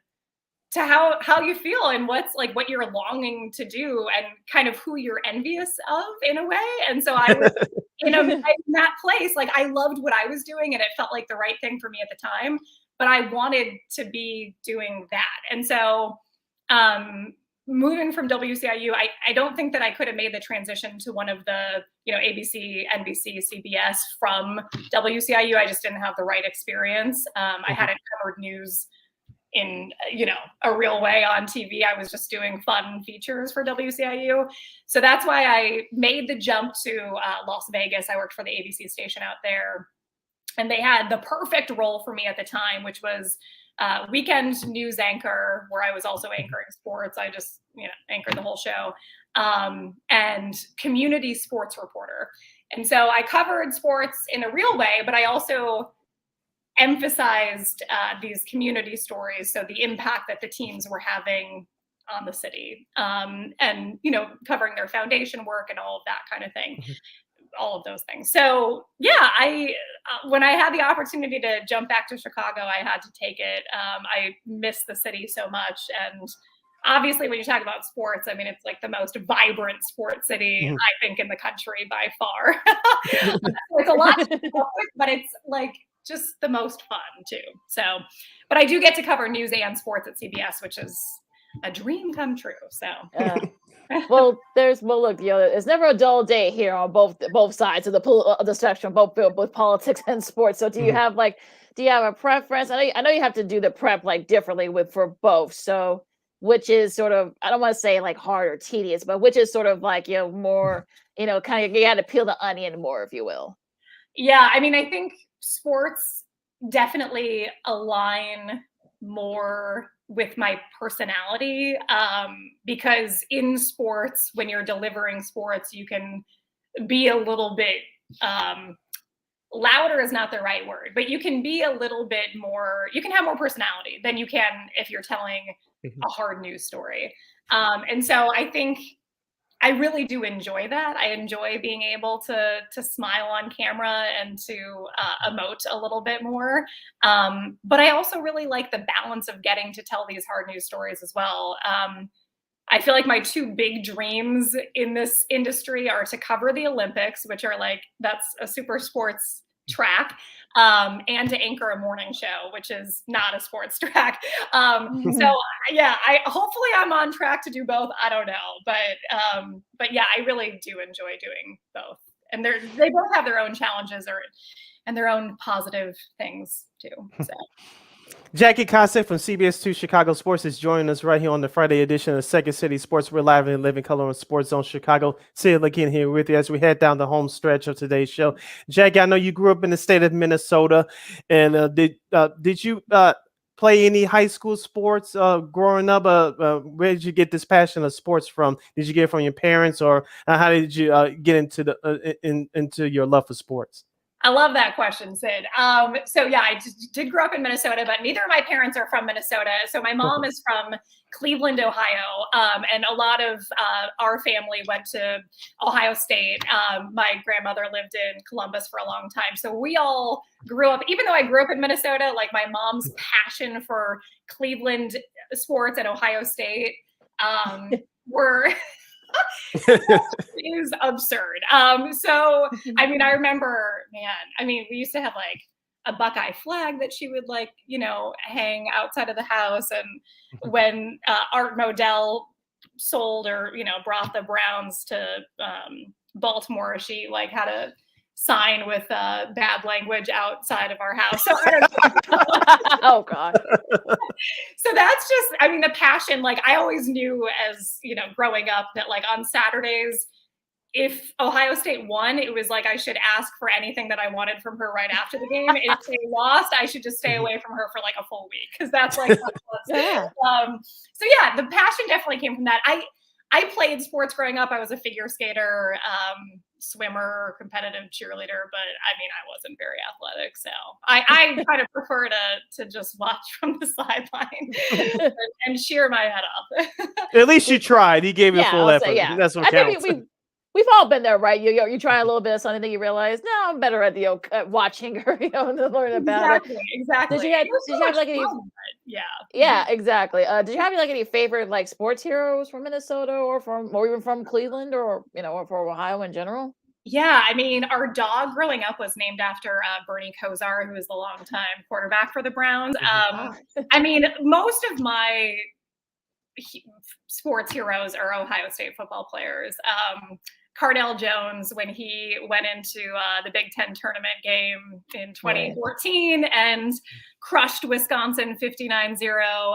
how you feel and what's like what you're longing to do and kind of who you're envious of in a way. And so I was in that place, like I loved what I was doing and it felt like the right thing for me at the time, but I wanted to be doing that. And so moving from WCIU, I don't think that I could have made the transition to one of the, ABC, NBC, CBS from WCIU. I just didn't have the right experience. I hadn't covered news in, a real way on TV. I was just doing fun features for WCIU. So that's why I made the jump to Las Vegas. I worked for the ABC station out there, and they had the perfect role for me at the time, which was weekend news anchor, where I was also anchoring sports. I just, anchored the whole show, and community sports reporter. And so I covered sports in a real way, but I also emphasized these community stories. So the impact that the teams were having on the city, and, covering their foundation work and all of that kind of thing. All of those things. So yeah, when I had the opportunity to jump back to Chicago, I had to take it. I miss the city so much. And obviously when you talk about sports, I mean, it's like the most vibrant sports city, I think, in the country by far. It's a lot, but it's like just the most fun too. So, but I do get to cover news and sports at CBS, which is a dream come true. So. Look, it's never a dull day here on both sides of the spectrum, both with politics and sports. So do you have a preference? I know you have to do the prep like differently for both. So which is sort of, I don't want to say like hard or tedious, but which is sort of like, more, kind of, you got to peel the onion more, if you will. Yeah. I mean, I think sports definitely align more with my personality, because in sports, when you're delivering sports, you can be a little bit louder is not the right word, but you can be a little bit more, you can have more personality than you can if you're telling a hard news story. And so I think I really do enjoy that. I enjoy being able to smile on camera and to emote a little bit more. But I also really like the balance of getting to tell these hard news stories as well. I feel like my two big dreams in this industry are to cover the Olympics, which are like, that's a super sports track, and to anchor a morning show, which is not a sports track. So yeah, hopefully I'm on track to do both. I don't know, but yeah, I really do enjoy doing both, and they both have their own challenges and their own positive things too. So. Jackie Kostek from CBS 2 Chicago Sports is joining us right here on the Friday edition of Second City Sports. We're live in living color on Sports Zone Chicago. Sid, Lakeena here with you as we head down the home stretch of today's show. Jackie, I know you grew up in the state of Minnesota, and did you play any high school sports growing up? Where did you get this passion of sports from? Did you get it from your parents, or how did you get into into your love for sports? I love that question, Sid. So yeah, I did grow up in Minnesota, but neither of my parents are from Minnesota. So my mom is from Cleveland, Ohio, and a lot of our family went to Ohio State. My grandmother lived in Columbus for a long time. So we all grew up, even though I grew up in Minnesota, like my mom's passion for Cleveland sports and Ohio State were... is absurd. So I mean, I remember, we used to have like a Buckeye flag that she would like, hang outside of the house. And when Art Modell sold or, brought the Browns to Baltimore, she like had a sign with bad language outside of our house. So I don't know. Oh God. So that's just, the passion. Like I always knew as, growing up that like on Saturdays, if Ohio State won, it was like I should ask for anything that I wanted from her right after the game. If they lost, I should just stay away from her for like a full week, because that's like yeah. So yeah, the passion definitely came from that. I played sports growing up. I was a figure skater, swimmer, competitive cheerleader, but I wasn't very athletic. So I kind of prefer to just watch from the sideline and cheer my head off. At least you tried. He gave you full effort. Yeah. That's what counts. I think we've all been there, right? You try a little bit of something, then you realize, no, I'm better at watching her, and learn about it. Exactly. Did you have like any? Yeah, exactly. Did you have like any favorite like sports heroes from Minnesota or even from Cleveland or or for Ohio in general? Yeah, I mean, our dog growing up was named after Bernie Kosar, who was the longtime quarterback for the Browns. I mean, most of my sports heroes are Ohio State football players. Cardell Jones, when he went into the Big Ten tournament game in 2014 and crushed Wisconsin 59-0,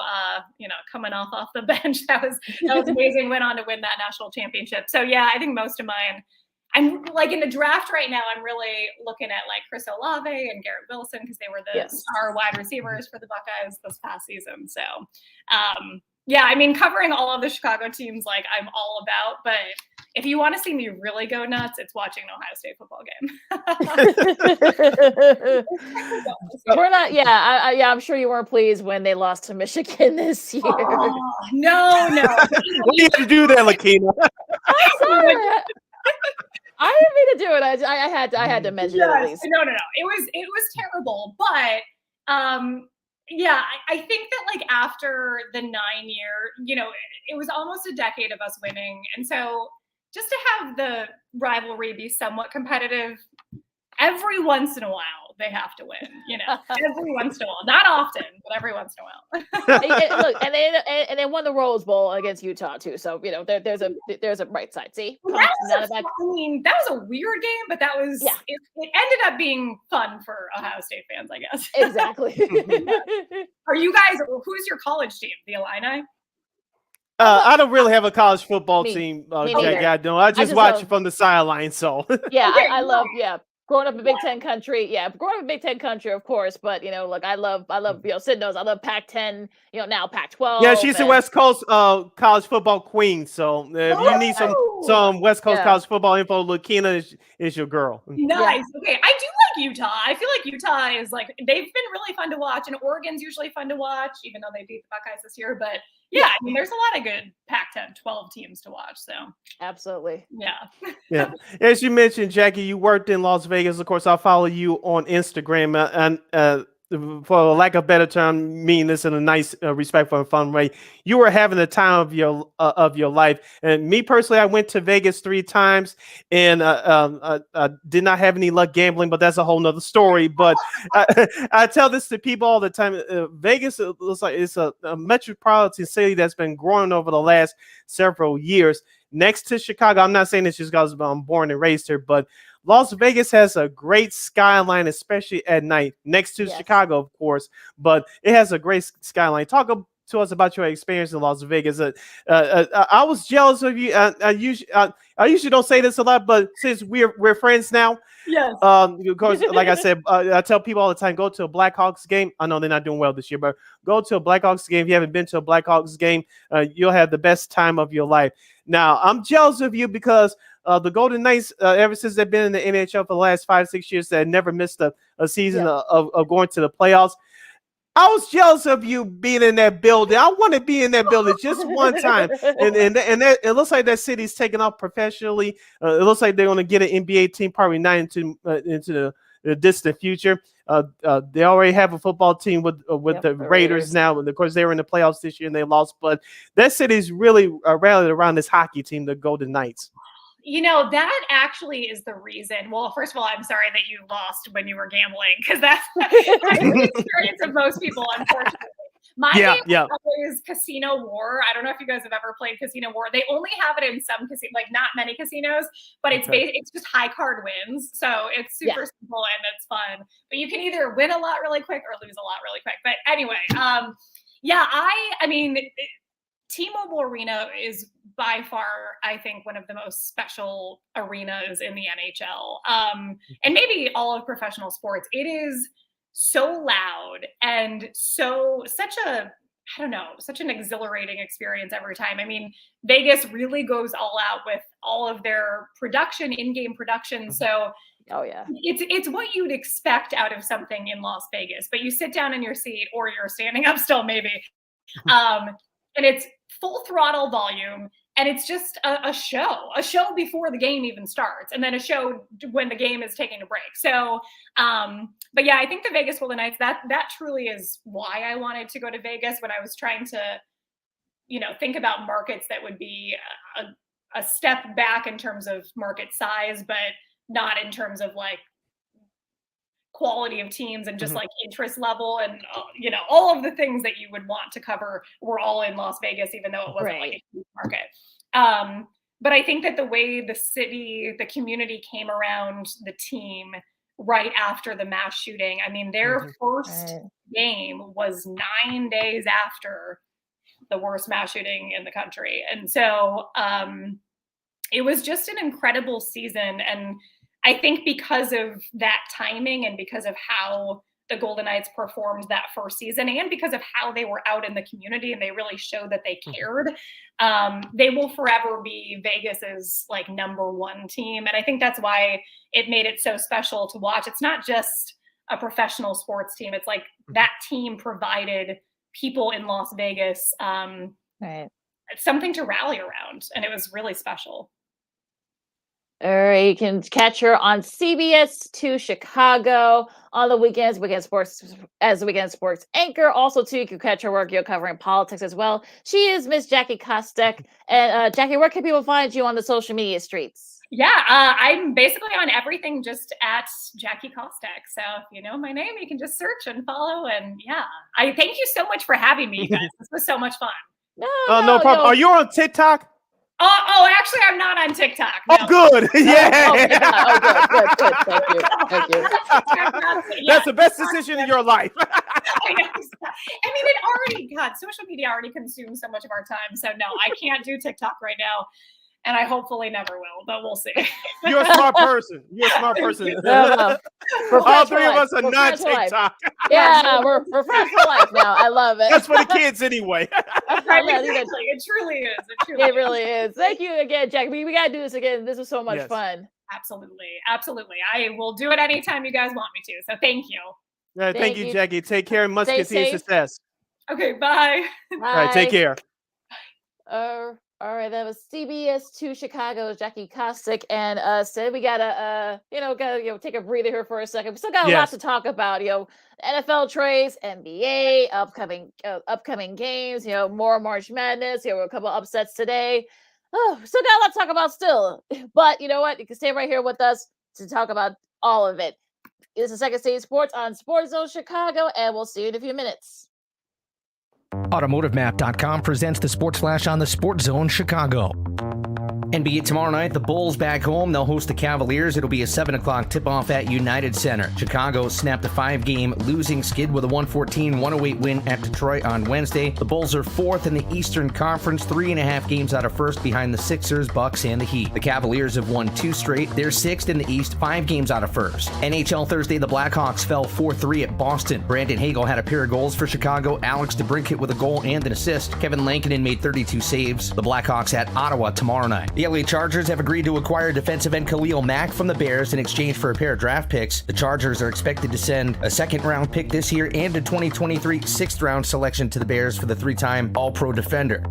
coming off the bench. That was amazing. Went on to win that national championship. So yeah, I think most of mine. I'm like in the draft right now. I'm really looking at like Chris Olave and Garrett Wilson because they were the star wide receivers for the Buckeyes this past season. So, yeah, I mean, covering all of the Chicago teams, like I'm all about. But if you want to see me really go nuts, it's watching an Ohio State football game. We're not. Yeah, I'm sure you weren't pleased when they lost to Michigan this year. Oh, no. We had to do that, Lakeena. I'm sorry. I didn't mean to do it. I had to mention it at least. No. It was terrible, but yeah, I think that like after the 9-year, it was almost a decade of us winning, and so just to have the rivalry be somewhat competitive, every once in a while they have to win. Every once in a while, not often, but every once in a while. Look, and they won the Rose Bowl against Utah too. So there's a bright side. See, that was a weird game, but that was it ended up being fun for Ohio State fans, I guess. Exactly. Are you guys? Who's your college team? The Illini? I don't really have a college football team, Jackie. I don't. I just watch it from the sideline. So yeah, I love growing up in Big Ten country, growing up in Big Ten country, of course. But look, I love Sid knows I love Pac-10. Now Pac-12. Yeah, she's the West Coast college football queen. So if you need some West Coast college football info, Lakeena is your girl. Nice. Yeah. Okay, I do like Utah. I feel like Utah is like they've been really fun to watch, and Oregon's usually fun to watch, even though they beat the Buckeyes this year. But yeah, I mean, there's a lot of good Pac-10, 12 teams to watch. So absolutely, yeah. As you mentioned, Jackie, you worked in Las Vegas. Of course, I'll follow you on Instagram, and for lack of a better term, mean this in a nice, respectful, and fun way. You were having the time of your life. And me personally, I went to Vegas 3 times, and I did not have any luck gambling, but that's a whole nother story. But I tell this to people all the time. Vegas looks like it's a metropolitan city that's been growing over the last several years. Next to Chicago, I'm not saying this just because I'm born and raised here, but Las Vegas has a great skyline, especially at night, next to Chicago, of course, but it has a great skyline. Talk to us about your experience in Las Vegas. I was jealous of you. I usually don't say this a lot, but since we're friends now, because like I said, I tell people all the time, go to a Blackhawks game. I know they're not doing well this year, but go to a Blackhawks game. If you haven't been to a Blackhawks game, you'll have the best time of your life. Now, I'm jealous of you because the Golden Knights, ever since they've been in the NHL for the last 5-6 years, they never missed a season of going to the playoffs. I was jealous of you being in that building. I want to be in that building just one time. And it looks like that city's taking off professionally. It looks like they're going to get an NBA team probably not into the distant future. They already have a football team with the Raiders now. And of course, they were in the playoffs this year and they lost. But that city's really rallied around this hockey team, the Golden Knights. That actually is the reason. Well, first of all, I'm sorry that you lost when you were gambling, because that's the experience of most people, unfortunately. My game is Casino War. I don't know if you guys have ever played Casino War. They only have it in some casinos, like not many casinos, but it's just high card wins. So it's super simple and it's fun. But you can either win a lot really quick or lose a lot really quick. But anyway, I mean, T-Mobile Arena is by far, I think, one of the most special arenas in the NHL, and maybe all of professional sports. It is so loud and such an exhilarating experience every time. I mean, Vegas really goes all out with all of their production, in-game production. So it's what you'd expect out of something in Las Vegas, but you sit down in your seat or you're standing up still maybe. And it's full throttle volume. And it's just a show before the game even starts, and then a show when the game is taking a break. So, but yeah, I think the Vegas Golden Knights, that truly is why I wanted to go to Vegas when I was trying to, think about markets that would be a step back in terms of market size, but not in terms of like quality of teams and just like interest level and all of the things that you would want to cover were all in Las Vegas, even though it wasn't like a huge market. But I think that the way the community came around the team right after the mass shooting, I mean, their first game was 9 days after the worst mass shooting in the country. And so it was just an incredible season. And I think because of that timing and because of how the Golden Knights performed that first season and because of how they were out in the community and they really showed that they cared, they will forever be Vegas's like number one team. And I think that's why it made it so special to watch. It's not just a professional sports team. It's like that team provided people in Las Vegas something to rally around. And it was really special. All right, you can catch her on CBS 2 Chicago on the weekends, as the weekend sports anchor. Also, too, you can catch her work covering politics as well. She is Miss Jackie Kostek. And Jackie, where can people find you on the social media streets? Yeah, I'm basically on everything just at Jackie Kostek. So if you know my name, you can just search and follow. And yeah, I thank you so much for having me, guys. This was so much fun. No problem. Are you on TikTok? Oh, actually, I'm not on TikTok. No. Oh, good. Yeah. Good. Thank you. That's the best decision in your life. I know. I mean, social media already consumes so much of our time. So no, I can't do TikTok right now. And I hopefully never will, but we'll see. You're a smart person. No. All three of us are not TikTok. Yeah, we're friends for life now. I love it. That's for the kids anyway. It truly is. It really is. Thank you again, Jack. We got to do this again. This was so much fun. Absolutely. I will do it anytime you guys want me to. So thank you. Yeah, thank you, Jackie. Take care and much continued success. Okay, bye. All right, take care. All right, that was CBS 2 Chicago's Jackie Kostek and Sid. We gotta take a breather here for a second. We still got a lot to talk about. NFL trades, NBA, upcoming games. More March Madness. A couple upsets today. Oh, still got a lot to talk about still. But you know what? You can stay right here with us to talk about all of it. This is Second Stage Sports on Sports Zone Chicago, and we'll see you in a few minutes. AutomotiveMap.com presents the Sports Flash on the Sports Zone Chicago. NBA tomorrow night, the Bulls back home. They'll host the Cavaliers. It'll be a 7 o'clock tip-off at United Center. Chicago snapped a 5-game losing skid with a 114-108 win at Detroit on Wednesday. The Bulls are 4th in the Eastern Conference, 3.5 games out of first behind the Sixers, Bucks, and the Heat. The Cavaliers have won 2 straight. They're 6th in the East, 5 games out of first. NHL Thursday, the Blackhawks fell 4-3 at Boston. Brandon Hagel had a pair of goals for Chicago. Alex DeBrincat with a goal and an assist. Kevin Lankinen made 32 saves. The Blackhawks at Ottawa tomorrow night. The LA Chargers have agreed to acquire defensive end Khalil Mack from the Bears in exchange for a pair of draft picks. The Chargers are expected to send a second-round pick this year and a 2023 sixth-round selection to the Bears for the 3-time All-Pro defender.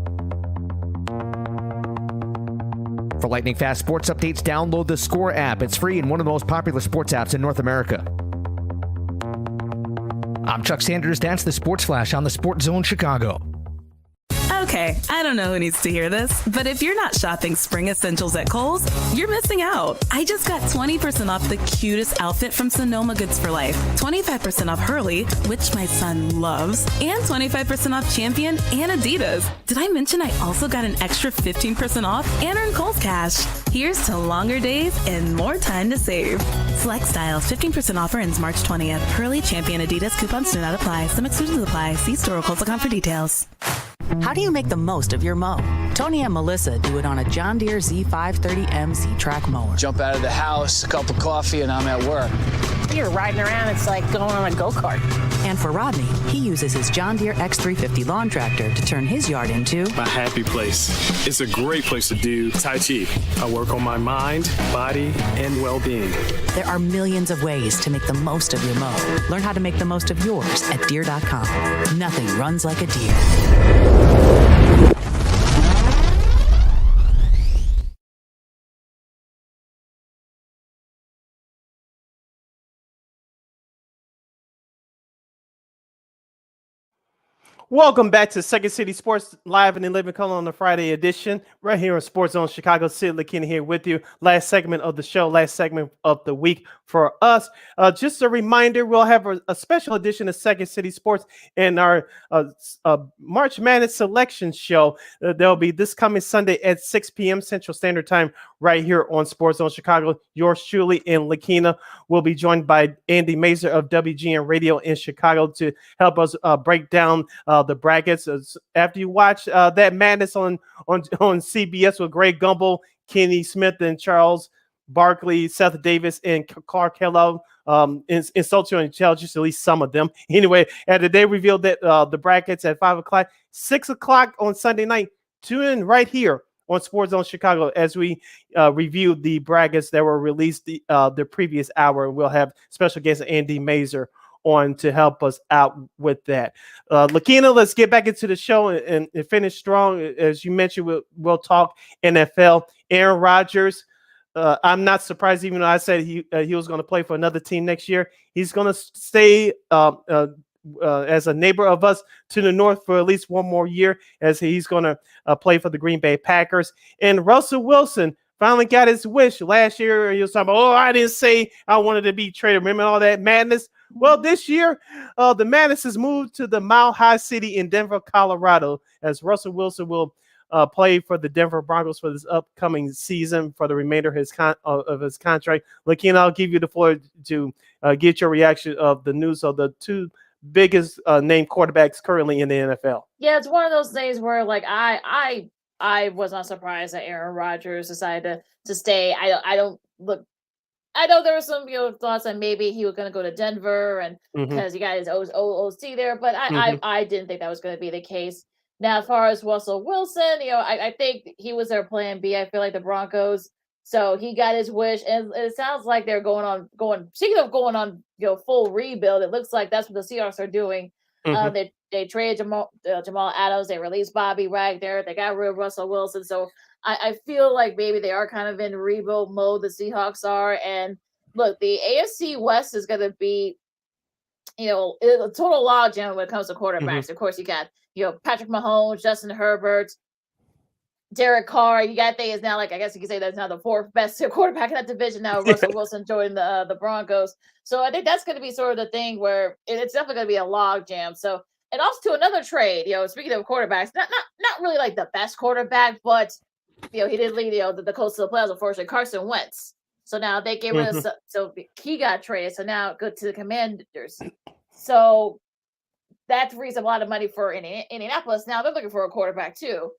For lightning fast sports updates, download the Score app. It's free and one of the most popular sports apps in North America. I'm Chuck Sanders. That's the Sports Flash on the Sports Zone Chicago. Okay, I don't know who needs to hear this, but if you're not shopping spring essentials at Kohl's, you're missing out. I just got 20% off the cutest outfit from Sonoma Goods for Life, 25% off Hurley, which my son loves, and 25% off Champion and Adidas. Did I mention I also got an extra 15% off and earned Kohl's cash? Here's to longer days and more time to save. Select styles, 15% offer ends March 20th. Hurley, Champion, Adidas, coupons do not apply. Some exclusions apply. See store or Kohl's.com for details. How do you make the most of your mow? Tony and Melissa do it on a John Deere Z530M Z-Track mower. Jump out of the house, a cup of coffee, and I'm at work. You're riding around, it's like going on a go-kart. And for Rodney, he uses his John Deere X350 lawn tractor to turn his yard into my happy place. It's a great place to do Tai Chi. I work on my mind, body, and well-being. There are millions of ways to make the most of your mow. Learn how to make the most of yours at Deere.com. Nothing runs like a Deere. Welcome back to Second City Sports Live and in Living Color on the Friday edition, right here on Sports Zone Chicago. Sid Lakeena here with you. Last segment of the show, last segment of the week for us. Just a reminder, we'll have a special edition of Second City Sports in our March Madness selection show. That'll be this coming Sunday at 6 p.m. Central Standard Time, right here on Sports Zone Chicago. Yours truly and Lakeena will be joined by Andy Mazer of WGN Radio in Chicago to help us break down the brackets. After you watch that madness on CBS with Greg Gumbel, Kenny Smith, and Charles Barkley, Seth Davis, and Clark Hello, insult your intelligence, at least some of them. Anyway, after they revealed that the brackets at 5 o'clock, 6 o'clock on Sunday night, tune in right here on Sports Zone Chicago as we review the brackets that were released the previous hour. We'll have special guest Andy Mazer on to help us out with that. Lakeena, let's get back into the show and finish strong. As you mentioned, we'll talk NFL. Aaron Rodgers, I'm not surprised, even though I said he was going to play for another team next year. He's going to stay as a neighbor of us to the north for at least one more year, as he's going to play for the Green Bay Packers. And Russell Wilson finally got his wish. Last year, he was talking about, I didn't say I wanted to be traded. Remember all that madness? Well, this year, the madness has moved to the Mile High City in Denver, Colorado, as Russell Wilson will play for the Denver Broncos for this upcoming season for the remainder of his contract. Lakeena, I'll give you the floor to get your reaction of the news of the two biggest named quarterbacks currently in the NFL. Yeah, it's one of those things where, like, I was not surprised that Aaron Rodgers decided to stay. I know there were some thoughts that maybe he was going to go to Denver and because he got his OC there, but I didn't think that was going to be the case. Now, as far as Russell Wilson, I think he was their plan B. I feel like the Broncos, so he got his wish, and it sounds like they're going on full rebuild. It looks like that's what the Seahawks are doing. They traded Jamal Adams, they released Bobby Wagner, they got rid of Russell Wilson, so I feel like maybe they are kind of in rebuild mode, the Seahawks are. And look, the AFC West is going to be, a total logjam when it comes to quarterbacks. Of course, you got, Patrick Mahomes, Justin Herbert, Derek Carr. You got is now, like, I guess you could say that's now the fourth best quarterback in that division now. Russell Wilson joined the Broncos. So I think that's going to be sort of the thing where it's definitely going to be a logjam. So, and also to another trade, speaking of quarterbacks, not really like the best quarterback, but he did lead the Colts to the playoffs, unfortunately, Carson Wentz. So now they get rid of so he got traded. So now go to the Commanders. So that frees up a lot of money for Indianapolis. Now they're looking for a quarterback too.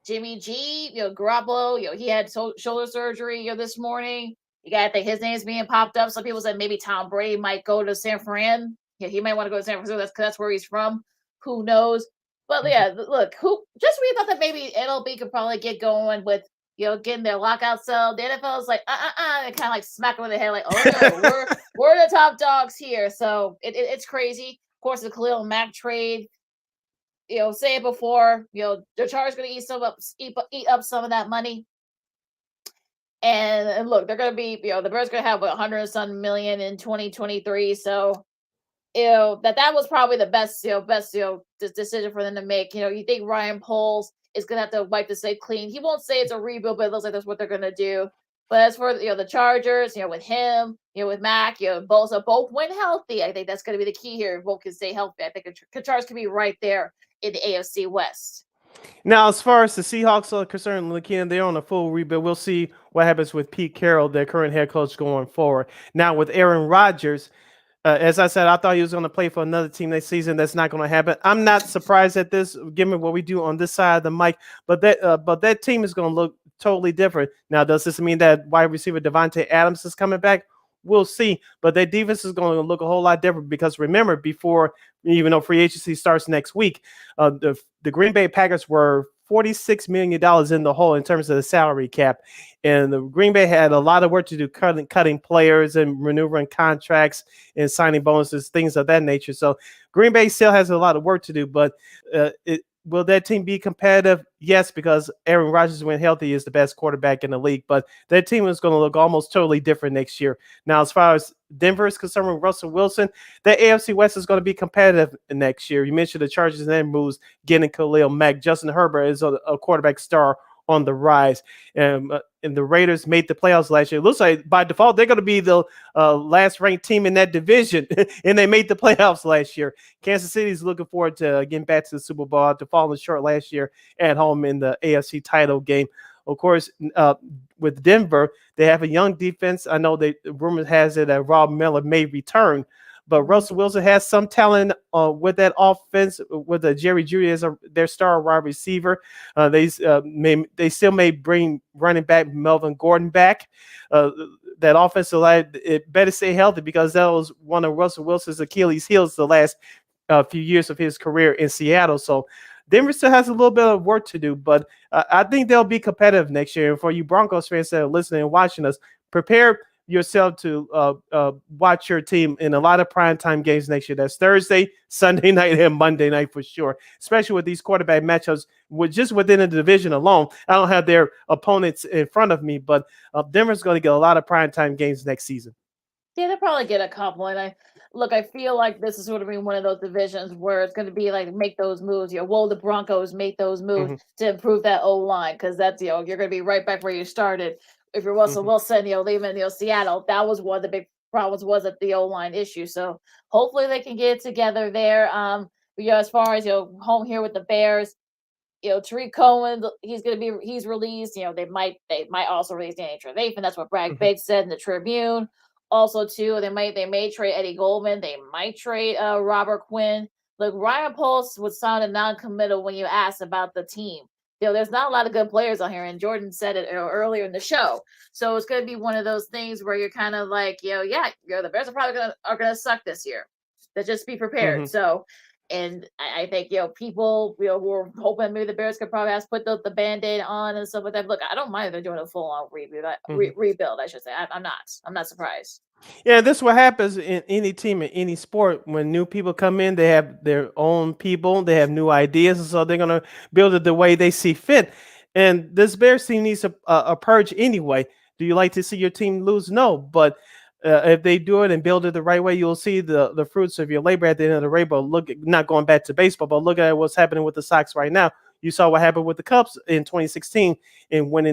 Jimmy G, Garoppolo, he had shoulder surgery this morning. You got to think his name's being popped up. Some people said maybe Tom Brady might go to San Fran. He might want to go to San Francisco. That's where he's from. Who knows? But yeah, look, we thought that maybe MLB could probably get going with, getting their lockout sell. The NFL is like, they kind of like smack them in the head, like, oh no, we're the top dogs here. So it's crazy. Of course, the Khalil Mack trade, say it before, the Chargers going to eat up some of that money. And look, they're going to be, the Bears going to have 100 and some million in 2023. So, that was probably the best decision for them to make. You think Ryan Poles is going to have to wipe the slate clean. He won't say it's a rebuild, but it looks like that's what they're going to do. But as for, the Chargers, with him, with Mac, both went healthy. I think that's going to be the key here. Both can stay healthy. I think the Chargers can be right there in the AFC West. Now, as far as the Seahawks are concerned, Lakeena, they're on a full rebuild. We'll see what happens with Pete Carroll, their current head coach, going forward. Now, with Aaron Rodgers, as I said, I thought he was going to play for another team next season. That's not going to happen. I'm not surprised at this, given what we do on this side of the mic. But that team is going to look totally different. Now, does this mean that wide receiver Devontae Adams is coming back? We'll see. But their defense is going to look a whole lot different because remember, before even though free agency starts next week, the Green Bay Packers were $46 million in the hole in terms of the salary cap. And the Green Bay had a lot of work to do cutting players and maneuvering contracts and signing bonuses, things of that nature. So Green Bay still has a lot of work to do, but will that team be competitive? Yes, because Aaron Rodgers, when healthy, is the best quarterback in the league. But that team is going to look almost totally different next year. Now, as far as Denver is concerned with Russell Wilson, the AFC West is going to be competitive next year. You mentioned the Chargers and moves getting Khalil Mack. Justin Herbert is a quarterback star on the rise. And the Raiders made the playoffs last year. It looks like by default they're going to be the last ranked team in that division, and they made the playoffs last year. Kansas City is looking forward to getting back to the Super Bowl after falling short last year at home in the AFC title game. Of course, with Denver, they have a young defense. I know the rumor has it that Rob Miller may return, but Russell Wilson has some talent with that offense, with Jerry Jeudy as their star wide receiver. They still may bring running back Melvin Gordon back. That offensive line, it better stay healthy, because that was one of Russell Wilson's Achilles heels the last few years of his career in Seattle. So Denver still has a little bit of work to do, but I think they'll be competitive next year. And for you Broncos fans that are listening and watching us, prepare yourself to watch your team in a lot of primetime games next year. That's Thursday, Sunday night, and Monday night for sure, especially with these quarterback matchups just within the division alone. I don't have their opponents in front of me, but Denver's going to get a lot of primetime games next season. Yeah, they'll probably get a couple. And I feel like this is sort of one of those divisions where it's going to be like, make those moves. Will the Broncos make those moves to improve that O-line? Because that's, you're going to be right back where you started. If you're Russell Wilson, leaving Seattle, that was one of the big problems, was at the O-line issue. So hopefully they can get it together there. As far as home here with the Bears, Tariq Cohen, he's released. They might also release Danny Trevathan. That's what Brad Biggs said in the Tribune. Also, too, they may trade Eddie Goldman. They might trade Robert Quinn. Look, Ryan Poles was sounded non-committal when you asked about the team. There's not a lot of good players on here, and Jordan said it earlier in the show. So it's going to be one of those things where you're kind of like, the Bears are probably gonna suck this year. So just be prepared. So, and I think people who are hoping maybe the Bears could probably have to put the Band-Aid on and stuff like that. Look, I don't mind if they're doing a full-on rebuild. I should say. I'm not surprised. Yeah, this is what happens in any team, in any sport. When new people come in, they have their own people, they have new ideas, and so they're going to build it the way they see fit. And this Bears team needs a purge anyway. Do you like to see your team lose? No, but if they do it and build it the right way, you'll see the fruits of your labor at the end of the rainbow. Look, not going back to baseball, but look at what's happening with the Sox right now. You saw what happened with the Cubs in 2016 and when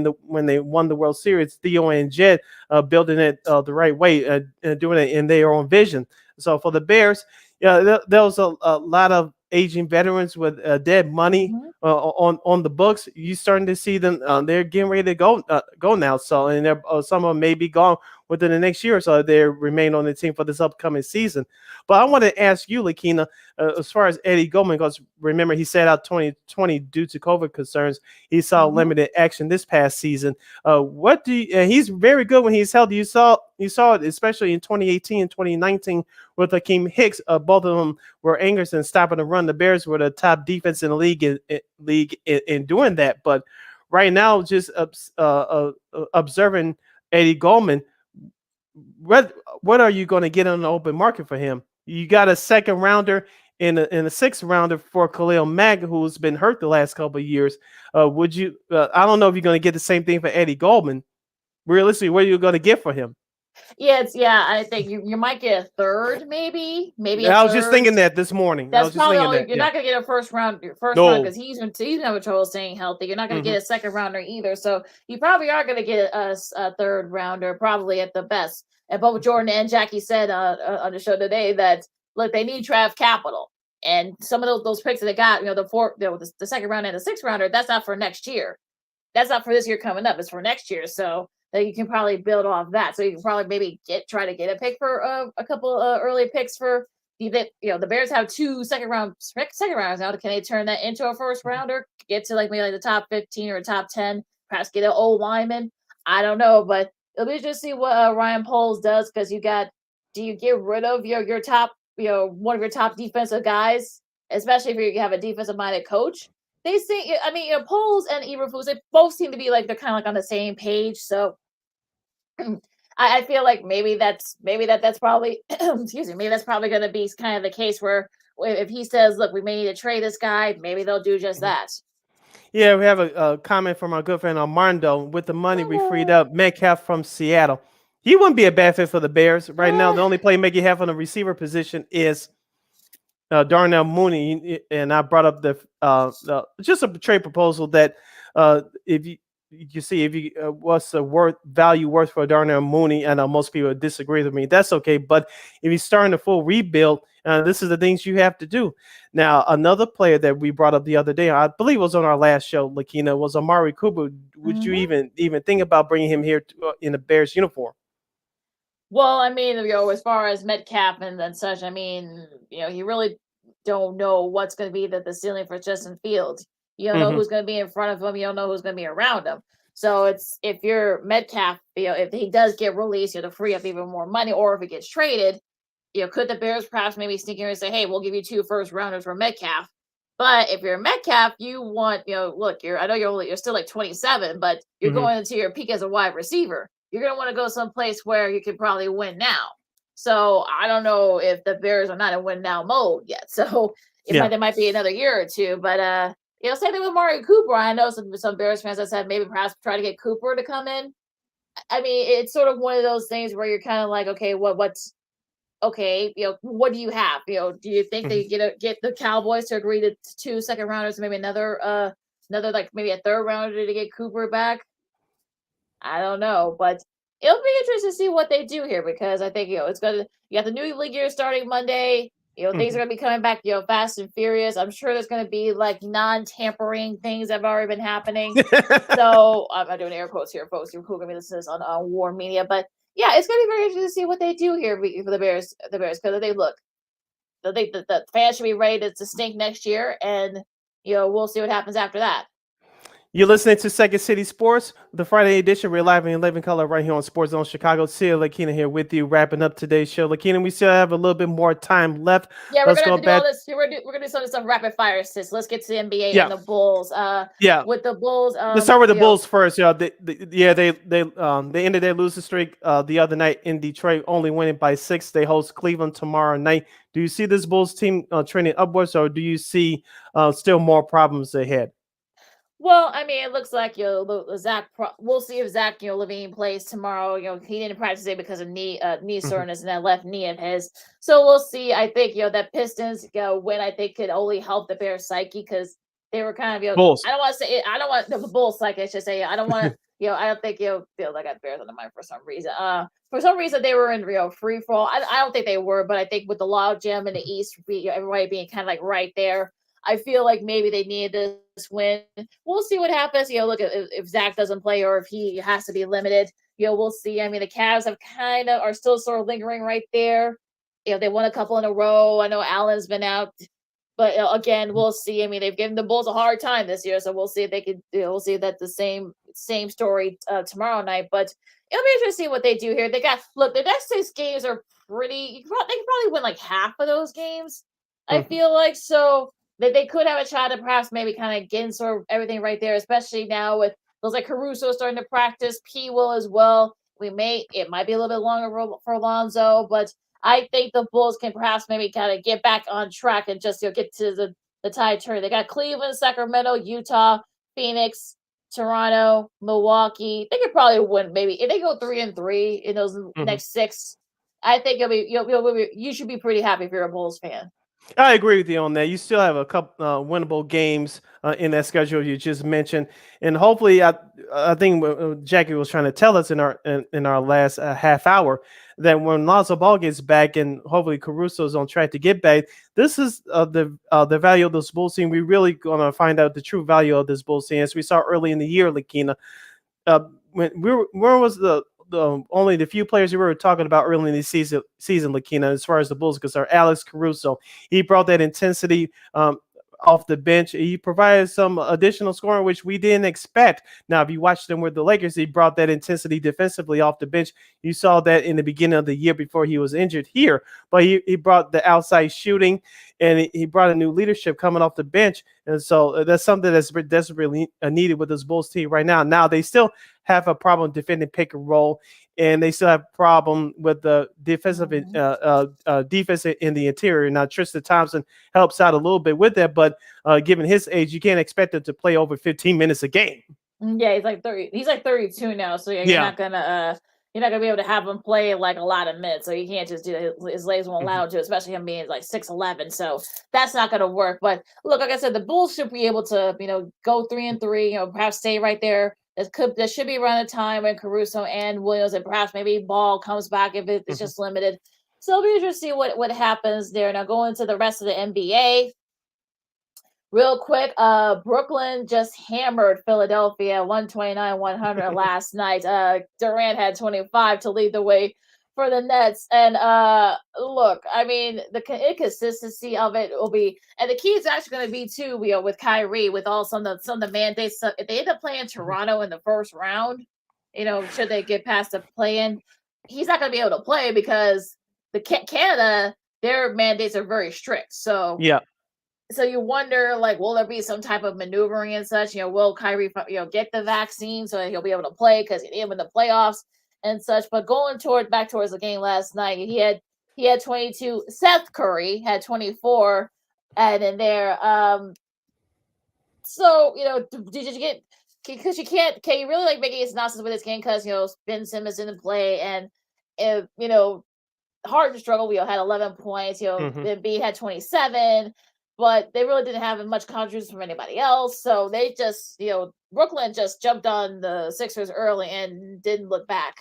they won the World Series. Theo and Jed building it the right way, doing it in their own vision. So for the Bears, there was a lot of aging veterans with dead money on the books. You starting to see them; they're getting ready to go now. So, and some of them may be gone within the next year or so. They remain on the team for this upcoming season. But I want to ask you, Lakeena, as far as Eddie Goldman, because remember he sat out 2020 due to COVID concerns. He saw limited action this past season. He's very good when he's healthy. You saw it especially in 2018 and 2019 with Akeem Hicks. Both of them were anchors in stopping the run. The Bears were the top defense in the league in doing that. But right now, just observing Eddie Goldman, what are you going to get on the open market for him? You got a second rounder and a sixth rounder for Khalil Mack, who's been hurt the last couple of years. Would you? I don't know if you're going to get the same thing for Eddie Goldman. Realistically, what are you going to get for him? I think you might get a third, maybe. I was just thinking that this morning. That's probably all. You're not going to get a first round because he's having trouble staying healthy. You're not going to get a second rounder either. So you probably are going to get a third rounder, probably at the best. And both Jordan and Jackie said on the show today that look, they need draft capital, and some of those picks that they got, the second round and the sixth rounder, that's not for next year. That's not for this year coming up. It's for next year. So that you can probably build off that. So you can probably maybe try to get a pick for a couple early picks for the Bears have 2 second rounds now. Can they turn that into a first rounder? Get to maybe the top 15 or top 10, perhaps get an old lineman. I don't know, but it'll be interesting to see what Ryan Poles does, because do you get rid of your top, one of your top defensive guys, especially if you have a defensive minded coach? They say, Poles and Eberflus, they both seem to be they're kind of on the same page. So I feel like maybe that's probably excuse me, maybe that's probably going to be kind of the case where if he says, look, we may need to trade this guy, maybe they'll do just that. Yeah, we have a comment from our good friend Armando. With the money we freed up, Metcalf from Seattle. He wouldn't be a bad fit for the Bears. Right now, the only playmaker you have on the receiver position is Darnell Mooney. And I brought up just a trade proposal that if you see what's the value worth for Darnell Mooney. I know most people disagree with me. That's okay. But if he's starting a full rebuild, this is the things you have to do. Now, another player that we brought up the other day, I believe it was on our last show, Lakeena, was Amari Cooper. Would you even think about bringing him here in a Bears uniform? Well, I mean, as far as Metcalf and such, I mean, you really don't know what's going to be the ceiling for Justin Fields. You don't know who's going to be in front of him. You don't know who's going to be around him. So if you're Metcalf, if he does get released, to free up even more money, or if he gets traded, could the Bears perhaps maybe sneak in and say, hey, we'll give you 2 first-rounders for Metcalf. But if you're Metcalf, you want, look, I know you're still like 27, but you're going into your peak as a wide receiver. You're going to want to go someplace where you can probably win now. So I don't know if the Bears are not in win now mode yet. So there might be another year or two. But same thing with Amari Cooper. I know some Bears fans that said maybe perhaps try to get Cooper to come in. I mean, it's sort of one of those things where you're kind of like, okay, what's okay? What do you have? Do you think they get the Cowboys to agree to 2 second-rounders, maybe another like maybe a third-rounder to get Cooper back? I don't know, but it'll be interesting to see what they do here, because I think you got the new league year starting Monday. Things are gonna be coming back, fast and furious. I'm sure there's gonna be like non-tampering things that have already been happening. So I'm doing air quotes here, folks. You're cool gonna be listening to this on War Media, but yeah, it's gonna be very interesting to see what they do here for the Bears. Because the fans should be ready to stink next year, and we'll see what happens after that. You're listening to Second City Sports, the Friday edition. We're live in living color right here on Sports Zone Chicago. Sid, Lakeena here with you, wrapping up today's show. Lakeena, we still have a little bit more time left. Yeah, we're gonna do all this. We're gonna do some rapid fire, sis. Let's get to the NBA and the Bulls. With the Bulls, let's start with the Bulls first. They ended their losing streak the other night in Detroit, only winning by 6. They host Cleveland tomorrow night. Do you see this Bulls team trending upwards, or do you see still more problems ahead? Well, I mean, it looks like Zach. We'll see if Zach Levine plays tomorrow. He didn't practice today because of knee soreness in that left knee of his. So we'll see. I think that Pistons win. I think could only help the Bears psyche, because they were kind of Bulls. I don't want to say I don't want the Bulls psyche. I should say I don't want to. I don't think feel like I got Bears on the mind for some reason. For some reason they were in free fall. I don't think they were, but I think with the log jam in the East, everybody being kind of like right there, I feel like maybe they needed this win. We'll see what happens. Look, if Zach doesn't play or if he has to be limited, we'll see. I mean, the Cavs are still sort of lingering right there. They won a couple in a row. I know Allen's been out, but again, we'll see. I mean, they've given the Bulls a hard time this year, so we'll see if they could. We'll see that the same story tomorrow night. But it'll be interesting to see what they do here. The next 6 games are pretty. They could probably win like half of those games. I feel like so. They could have a shot at perhaps maybe kind of getting sort of everything right there, especially now with those like Caruso starting to practice, P will as well. It might be a little bit longer for Alonzo, but I think the Bulls can perhaps maybe kind of get back on track and just get to the tide turn. They got Cleveland, Sacramento, Utah, Phoenix, Toronto, Milwaukee. They could probably win maybe if they go 3-3 in those next 6. I think you should be pretty happy if you're a Bulls fan. I agree with you on that. You still have a couple winnable games in that schedule you just mentioned, and hopefully, I think what Jackie was trying to tell us in our last half hour that when Lonzo Ball gets back and hopefully Caruso is on track to get back, this is the value of this Bulls team. We're really going to find out the true value of this Bulls team, as we saw early in the year, Lakeena. Where was only the few players we were talking about early in the season, Lakeena, as far as the Bulls concerned? Alex Caruso, he brought that intensity off the bench. He provided some additional scoring, which we didn't expect. Now, if you watched him with the Lakers, he brought that intensity defensively off the bench. You saw that in the beginning of the year before he was injured here, but he brought the outside shooting, and he brought a new leadership coming off the bench. And so that's something that's desperately needed with this Bulls team right now. Now, they still have a problem defending pick and roll, and they still have a problem with the defensive defense in the interior. Now, Tristan Thompson helps out a little bit with that, but given his age, you can't expect him to play over 15 minutes a game. Yeah, he's like 30. He's like 32 now, so you're not gonna be able to have him play like a lot of minutes. So you can't just do it. His legs won't allow him to, especially him being like 6'11". So that's not gonna work. But look, like I said, the Bulls should be able to go 3-3. Perhaps stay right there. There should be around the time when Caruso and Williams and perhaps maybe Ball comes back if it's just limited. So it'll be interesting to see what happens there. Now going to the rest of the NBA. Real quick, Brooklyn just hammered Philadelphia 129-100 last night. Durant had 25 to lead the way for the Nets. And look, I mean, the inconsistency of it will be, and the key is actually going to be too, with Kyrie, with all some of the mandates. If they end up playing Toronto in the first round, should they get past the play-in, he's not going to be able to play because the Canada, their mandates are very strict. So yeah. So you wonder, like, will there be some type of maneuvering and such? Will Kyrie, get the vaccine so he'll be able to play because he didn't win the playoffs and such? But going back towards the game last night, he had 22. Seth Curry had 24, and in there. So did you get? Because you can't. Can you really make any synopsis with this game? Because Ben Simmons didn't play, and Harden struggled. Had 11 points. Embiid had 27. But they really didn't have much contributions from anybody else. So they just, Brooklyn just jumped on the Sixers early and didn't look back.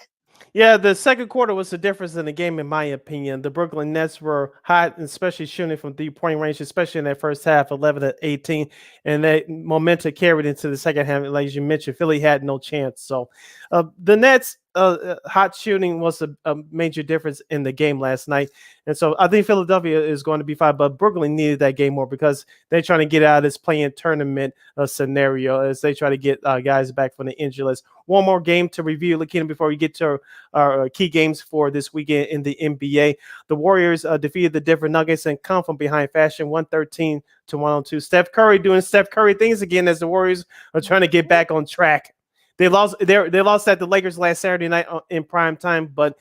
Yeah, the second quarter was the difference in the game, in my opinion. The Brooklyn Nets were hot, especially shooting from 3-point range, especially in that first half, 11-18. And that momentum carried into the second half. Like you mentioned, Philly had no chance. So the Nets, hot shooting was a major difference in the game last night. And so I think Philadelphia is going to be fine, but Brooklyn needed that game more because they're trying to get out of this play-in tournament scenario as they try to get guys back from the injury list. One more game to review, Lakeena, before we get to our key games for this weekend in the NBA. The Warriors defeated the Denver Nuggets and come from behind fashion, 113-102. Steph Curry doing Steph Curry things again as the Warriors are trying to get back on track. They lost at the Lakers last Saturday night in prime time, but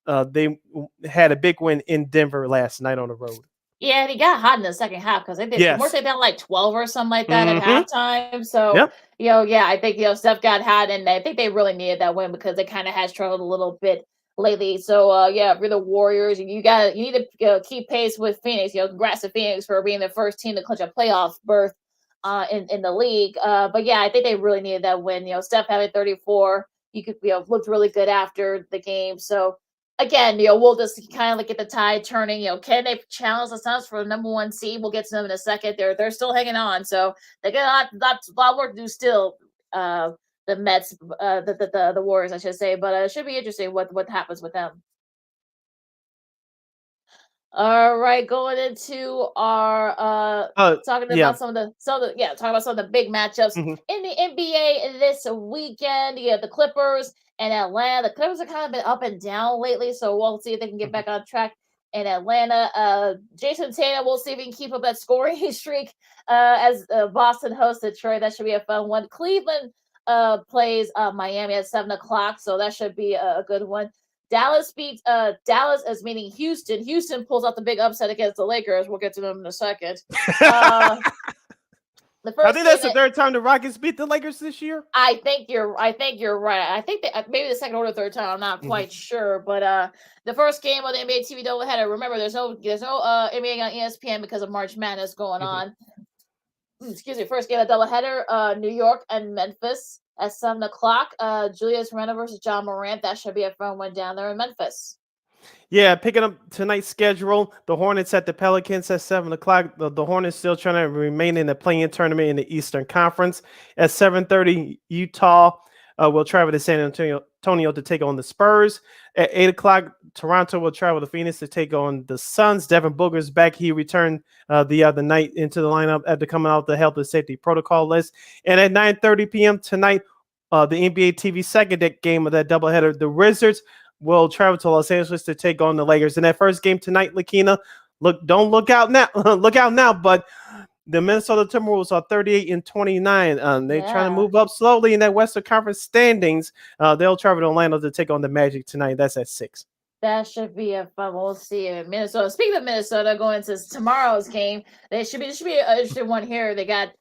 they had a big win in Denver last night on the road. Yeah, and he got hot in the second half because they did more down like 12 or something like that at halftime. So, I think Steph got hot, and I think they really needed that win because they kind of had struggled a little bit lately. So, for the Warriors, you need to keep pace with Phoenix. Congrats to Phoenix for being the first team to clinch a playoff berth in the league. But I think they really needed that win. Steph having 34, looked really good after the game. So again, we'll just kind of get the tide turning. Can they challenge the Suns for the number 1 seed? We'll get to them in a second. They're still hanging on, so they got a lot of work to do still. The Mets, the Warriors, I should say, but it should be interesting what happens with them. All right, going into our talking about some of the big matchups in the NBA this weekend. You have the Clippers and Atlanta. The Clippers have kind of been up and down lately, so we'll see if they can get back on track in Atlanta. Jason Tatum, we'll see if he can keep up that scoring streak as Boston hosts Detroit. That should be a fun one. Cleveland plays Miami at 7:00, so that should be a good one. Dallas beats Dallas as meaning Houston. Houston pulls out the big upset against the Lakers. We'll get to them in a second. I think that's the third time the Rockets beat the Lakers this year. I think you're right. I think maybe the second or the third time. I'm not quite sure. But the first game of the NBA TV doubleheader. Remember, there's no NBA on ESPN because of March Madness going on. Excuse me. First game of doubleheader. New York and Memphis at 7:00. Julius Randle versus John Morant. That should be a fun one down there in Memphis. Yeah, picking up tonight's schedule, the Hornets at the Pelicans at 7:00. The Hornets still trying to remain in the play-in tournament in the Eastern Conference. At 7:30, Utah will travel to San Antonio to take on the Spurs. At 8:00, Toronto will travel to Phoenix to take on the Suns. Devin Booker's back. He returned the other night into the lineup after coming out the health and safety protocol list. And at 9:30 p.m. tonight, the NBA TV second game of that doubleheader, the Wizards will travel to Los Angeles to take on the Lakers. In that first game tonight, Lakeena, look out now, but The Minnesota Timberwolves are 38-29. They're trying to Yeah. move up slowly in that Western Conference standings. They'll travel to Orlando to take on the Magic tonight. That's at 6. That should be a fun. We'll see in Minnesota. Speaking of Minnesota, going to tomorrow's game, this should be an interesting one here. They got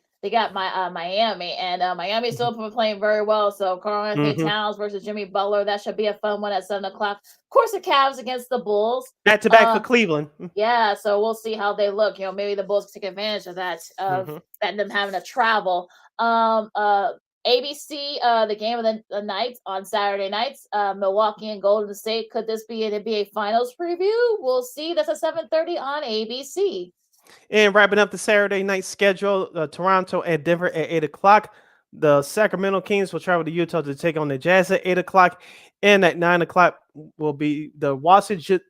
Miami, and Miami is still playing very well. So Karl Anthony Towns versus Jimmy Butler. That should be a fun one at 7:00. Of course, the Cavs against the Bulls. Back to back for Cleveland. Yeah, so we'll see how they look. Maybe the Bulls can take advantage of that, that them having to travel. ABC, the game of the night on Saturday nights, Milwaukee and Golden State. Could this be an NBA Finals preview? We'll see. That's at 7:30 on ABC. And wrapping up the Saturday night schedule, Toronto and Denver at 8:00. The Sacramento Kings will travel to Utah to take on the Jazz at 8:00. And at 9:00 will be the Washington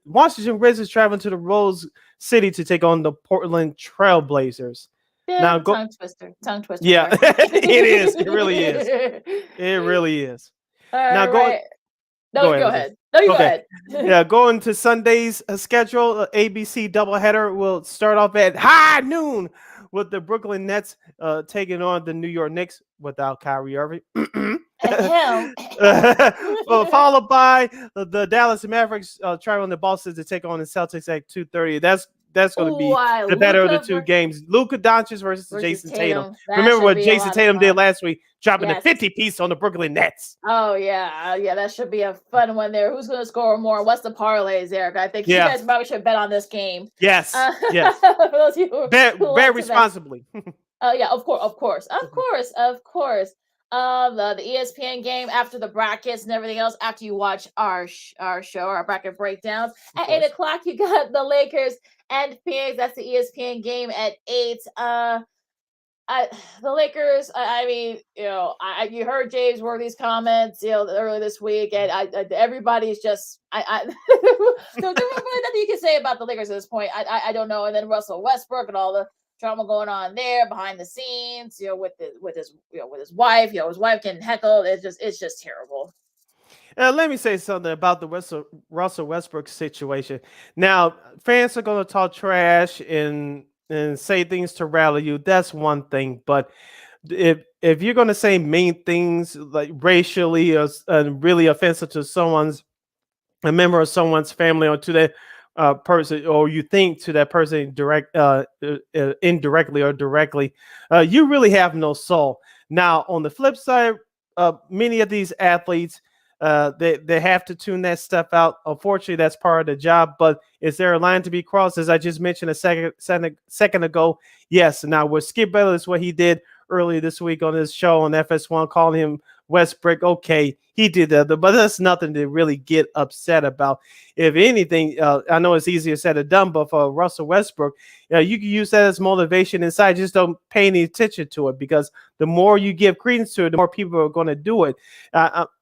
Wizards traveling to the Rose City to take on the Portland Trailblazers. Yeah, tongue twister. Yeah, it is. It really is. It really is. Now go ahead. No, you go ahead. Yeah, going to Sunday's schedule. ABC doubleheader will start off at high noon with the Brooklyn Nets taking on the New York Knicks without Kyrie Irving. Followed by the Dallas Mavericks traveling to Boston to take on the Celtics at 2:30. That's going to be the better of the two games. Luka Doncic versus Jason Tatum. Remember what Jason Tatum did last week, dropping a 50-piece on the Brooklyn Nets. Oh, yeah. That should be a fun one there. Who's going to score more? What's the parlays, Eric? I think you guys probably should bet on this game. Yes, yes. Bet responsibly. Yeah, of course. The ESPN game after the brackets and everything else, after you watch our show, our bracket breakdowns. At 8:00, you got the Lakers and Phoenix. That's the ESPN game at 8. The Lakers, you heard James Worthy's comments, earlier this week, and everybody's just, there's really nothing you can say about the Lakers at this point. I don't know. And then Russell Westbrook and all the drama going on there behind the scenes, with his wife. His wife getting heckled. It's just terrible. Let me say something about the Russell Westbrook situation. Now, fans are going to talk trash and say things to rally you. That's one thing. But if you're going to say mean things like racially or really offensive to a member of someone's family or to that person, or you think to that person indirectly or directly, you really have no soul. Now, on the flip side, many of these athletes, they have to tune that stuff out. Unfortunately, that's part of the job. But is there a line to be crossed? As I just mentioned a second ago, yes. Now, with Skip Bayless, what he did earlier this week on his show on FS1, calling him Westbrook, okay, he did that, but that's nothing to really get upset about. If anything, I know it's easier said than done, but for Russell Westbrook, you can use that as motivation inside. Just don't pay any attention to it, because the more you give credence to it, the more people are going to do it.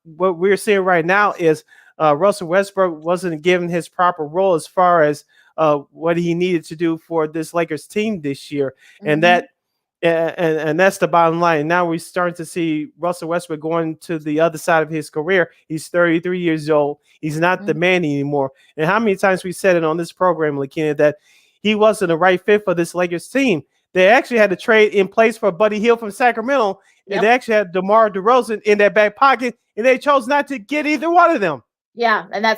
What we're seeing right now is Russell Westbrook wasn't given his proper role as far as what he needed to do for this Lakers team this year, and that's the bottom line. Now we're starting to see Russell Westbrook going to the other side of his career. He's 33 years old. He's not the man anymore. And how many times we said it on this program, Lakeena, that he wasn't the right fit for this Lakers team. They actually had to trade in place for Buddy Hield from Sacramento. Yep. And they actually had DeMar DeRozan in their back pocket, and they chose not to get either one of them. Yeah, and I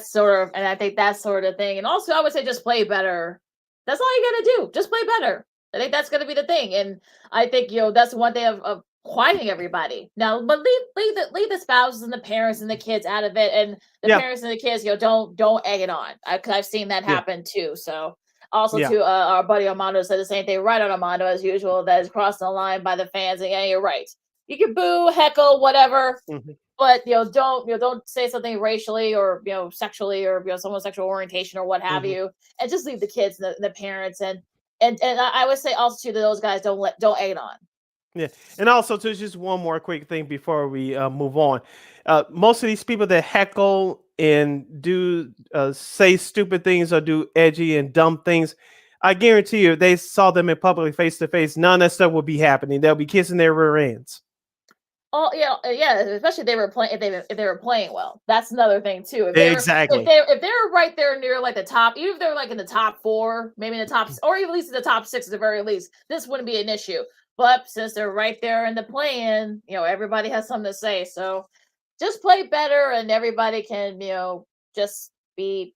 think that's sort of thing. And also, I would say just play better. That's all you got to do. Just play better. I think that's going to be the thing. And I think, that's one thing of quieting everybody. Now, but leave the spouses and the parents and the kids out of it. And the parents and the kids, don't egg it on. Because I've seen that happen too. So also to our buddy Armando said the same thing right on Armando as usual, that is crossing the line by the fans. And yeah, you're right. You can boo, heckle, whatever. But don't say something racially or sexually or someone's sexual orientation or what have you. And just leave the kids and the parents and I would say also to those guys, don't egg it on. Yeah, and also to just one more quick thing before we move on. Most of these people that heckle and do say stupid things or do edgy and dumb things, I guarantee you, they saw them in public face to face, none of that stuff will be happening. They'll be kissing their rear ends. Oh yeah, especially if they were playing if they were playing well. That's another thing too. Exactly. If they were right there near like the top, even if they're like in the top 4, maybe in the top, or even at least in the top 6 at the very least, this wouldn't be an issue. But since they're right there in the play-in, everybody has something to say. So just play better, and everybody can just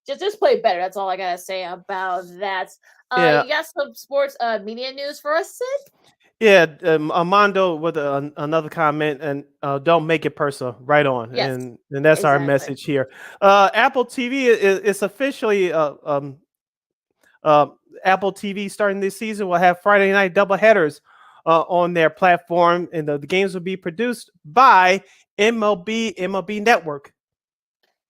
just play better. That's all I gotta say about that. Yeah. You got some sports media news for us, Sid? Yeah, Armando with another comment, and don't make it personal. Right on, Yes, and that's our exactly. message here. Apple TV is officially Apple TV starting this season will have Friday night doubleheaders on their platform, and the games will be produced by MLB Network.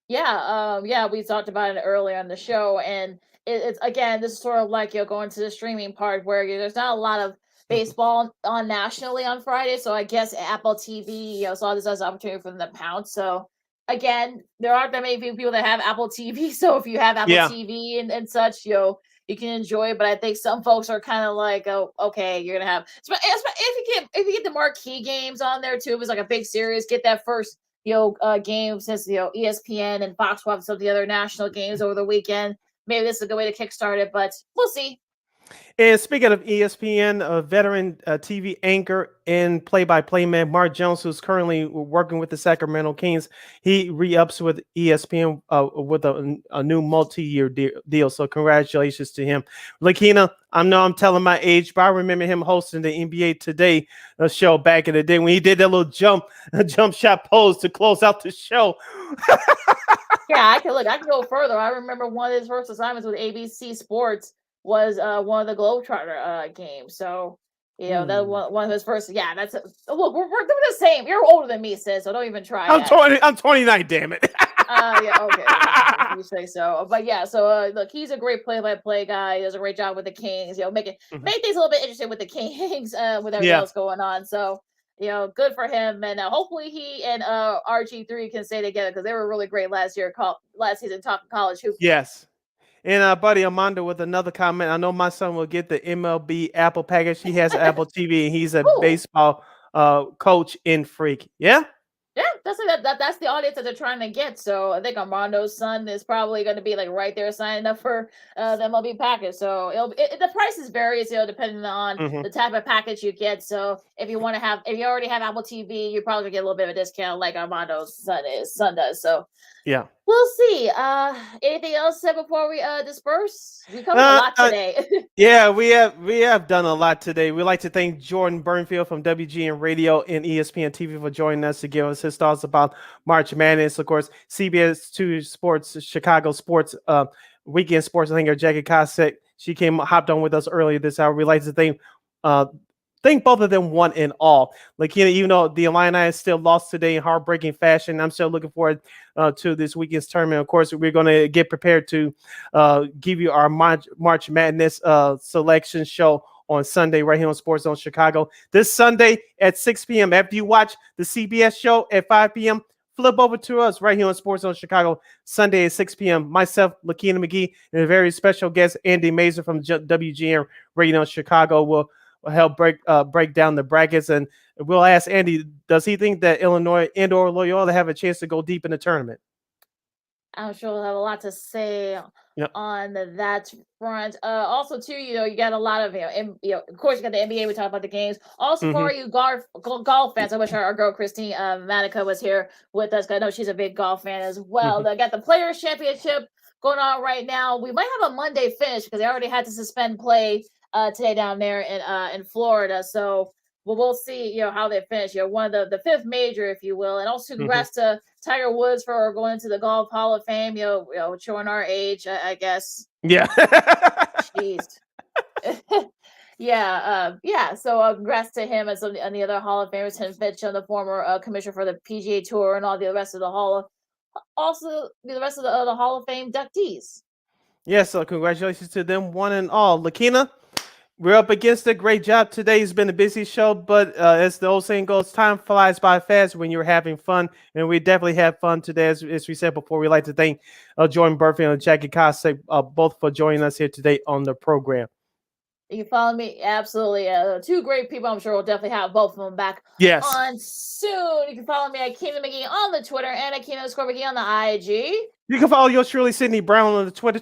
Yeah, we talked about it earlier on the show, and it's again, this is sort of like going to the streaming part where there's not a lot of baseball on nationally on Friday, so I guess Apple TV saw this as an opportunity for them to pounce. So again, there aren't that many people that have Apple TV, so if you have Apple TV and such, you can enjoy it. But I think some folks are kind of like, oh, okay, you're gonna have if you get the marquee games on there too, if it's like a big series, get that first games since ESPN and Fox will have some of the other national games over the weekend. Maybe this is a good way to kickstart it, but we'll see. And speaking of ESPN, a veteran TV anchor and play-by-play man, Mark Jones, who's currently working with the Sacramento Kings, he re-ups with ESPN with a new multi-year deal. So congratulations to him. Lakeena, I know I'm telling my age, but I remember him hosting the NBA Today show back in the day when he did that little jump shot pose to close out the show. Yeah, I can go further. I remember one of his first assignments with ABC Sports was one of the Globetrotter games. So, that one of his first. Yeah, that's it. Look, we're doing the same. You're older than me, sis, so don't even try. I'm 29. Damn it. Yeah, okay. You say so, but yeah. So, look, he's a great play-by-play guy. He does a great job with the Kings. Make things a little bit interesting with the Kings with everything else going on. So, good for him, and hopefully he and RG3 can stay together because they were really great last season talking college hoop. Yes. And buddy Armando with another comment. I know my son will get the MLB Apple package. He has Apple TV, and he's a baseball coach in freak. Yeah. Yeah, that's the audience that they're trying to get. So I think Armando's son is probably going to be like right there signing up for the MLB package. So the prices varies, depending on the type of package you get. So if you already have Apple TV, you probably get a little bit of a discount, like Armando's son does. So yeah, we'll see. Anything else said before we disperse? We covered a lot today. Yeah, we have done a lot today. We'd like to thank Jordan Bernfield from WGN Radio and ESPN TV for joining us to give us his thoughts about March Madness. Of course, CBS 2 Sports, Chicago Sports, Weekend Sports anchor Jackie Kostek. She hopped on with us earlier this hour. We'd like to thank both of them one and all. Even though the Illini is still lost today in heartbreaking fashion, I'm still looking forward to this weekend's tournament. Of course, we're going to get prepared to give you our March Madness selection show on Sunday right here on Sports Zone Chicago. This Sunday at 6 p.m. After you watch the CBS show at 5 p.m., flip over to us right here on Sports Zone Chicago, Sunday at 6 p.m. Myself, Lakeena McGee, and a very special guest, Andy Mazer from WGN Radio Chicago will help break down the brackets, and we'll ask Andy, does he think that Illinois and/or Loyola have a chance to go deep in the tournament? I'm sure we'll have a lot to say on that front. Also, too, you got a lot of, of course, you got the NBA. We talk about the games. Also, for you golf fans, I wish our girl Christine Manica was here with us. I know she's a big golf fan as well. They got the Players Championship going on right now. We might have a Monday finish because they already had to suspend play today down there in Florida. So we'll see, how they finish. One of the fifth major, if you will. And also congrats to Tiger Woods for going into the Golf Hall of Fame, showing our age, I guess. Yeah. Jeez. Yeah. So congrats to him and the other Hall of Famers, Tim Mitchell, the former commissioner for the PGA Tour, and all the rest of the the rest of the Hall of Fame inductees. Yes, so congratulations to them one and all. Lakeena, we're up against it. Great job today. It's been a busy show, but as the old saying goes, time flies by fast when you're having fun, and we definitely had fun today. As we said before, we'd like to thank Jordan Bernfield and Jackie Kostek both for joining us here today on the program. You can follow me. Absolutely. Two great people. I'm sure we'll definitely have both of them back on soon. You can follow me at Keena McGee on the Twitter and at Keena_McGee on the IG. You can follow yours truly, Sydney Brown, on the Twitter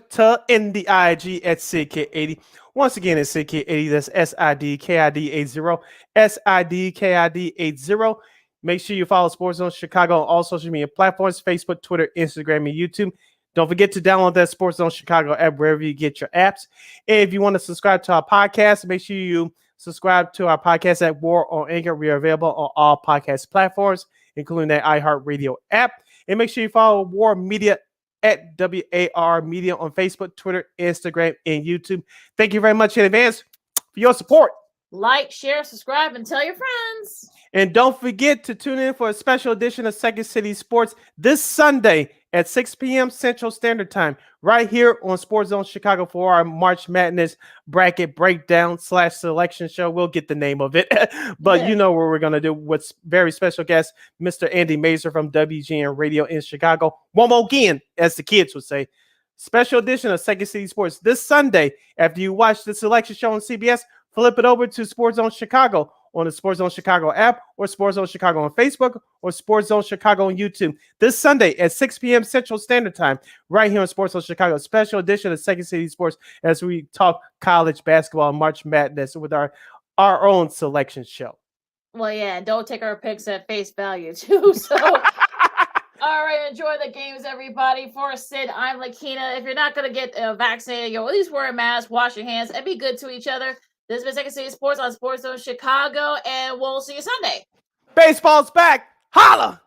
and the IG at SidKid80. Once again, it's SidKid80. That's SIDKID80. SIDKID80. Make sure you follow Sports Zone Chicago on all social media platforms: Facebook, Twitter, Instagram, and YouTube. Don't forget to download that Sports Zone Chicago app wherever you get your apps. And if you want to subscribe to our podcast, make sure you subscribe to our podcast at War on Anchor. We are available on all podcast platforms, including that iHeartRadio app. And make sure you follow War Media at WAR Media on Facebook, Twitter, Instagram, and YouTube. Thank you very much in advance for your support. Like, share, subscribe, and tell your friends. And don't forget to tune in for a special edition of Second City Sports this Sunday at 6 p.m. Central Standard Time, right here on Sports Zone Chicago for our March Madness bracket breakdown / selection show. We'll get the name of it, but you know what we're going to do with very special guest, Mr. Andy Mazer from WGN Radio in Chicago. One more again, as the kids would say. Special edition of Second City Sports this Sunday. After you watch the selection show on CBS, flip it over to Sports Zone Chicago on the Sports Zone Chicago app, or Sports Zone Chicago on Facebook, or Sports Zone Chicago on YouTube. This Sunday at 6 p.m. Central Standard Time, right here on Sports Zone Chicago. Special edition of Second City Sports as we talk college basketball and March Madness with our own selection show. Well, yeah, don't take our picks at face value, too. So, all right, enjoy the games, everybody. For Sid, I'm Lakeena. If you're not going to get vaccinated, you'll at least wear a mask, wash your hands, and be good to each other. This has been Second City Sports on Sports Zone Chicago, and we'll see you Sunday. Baseball's back. Holla!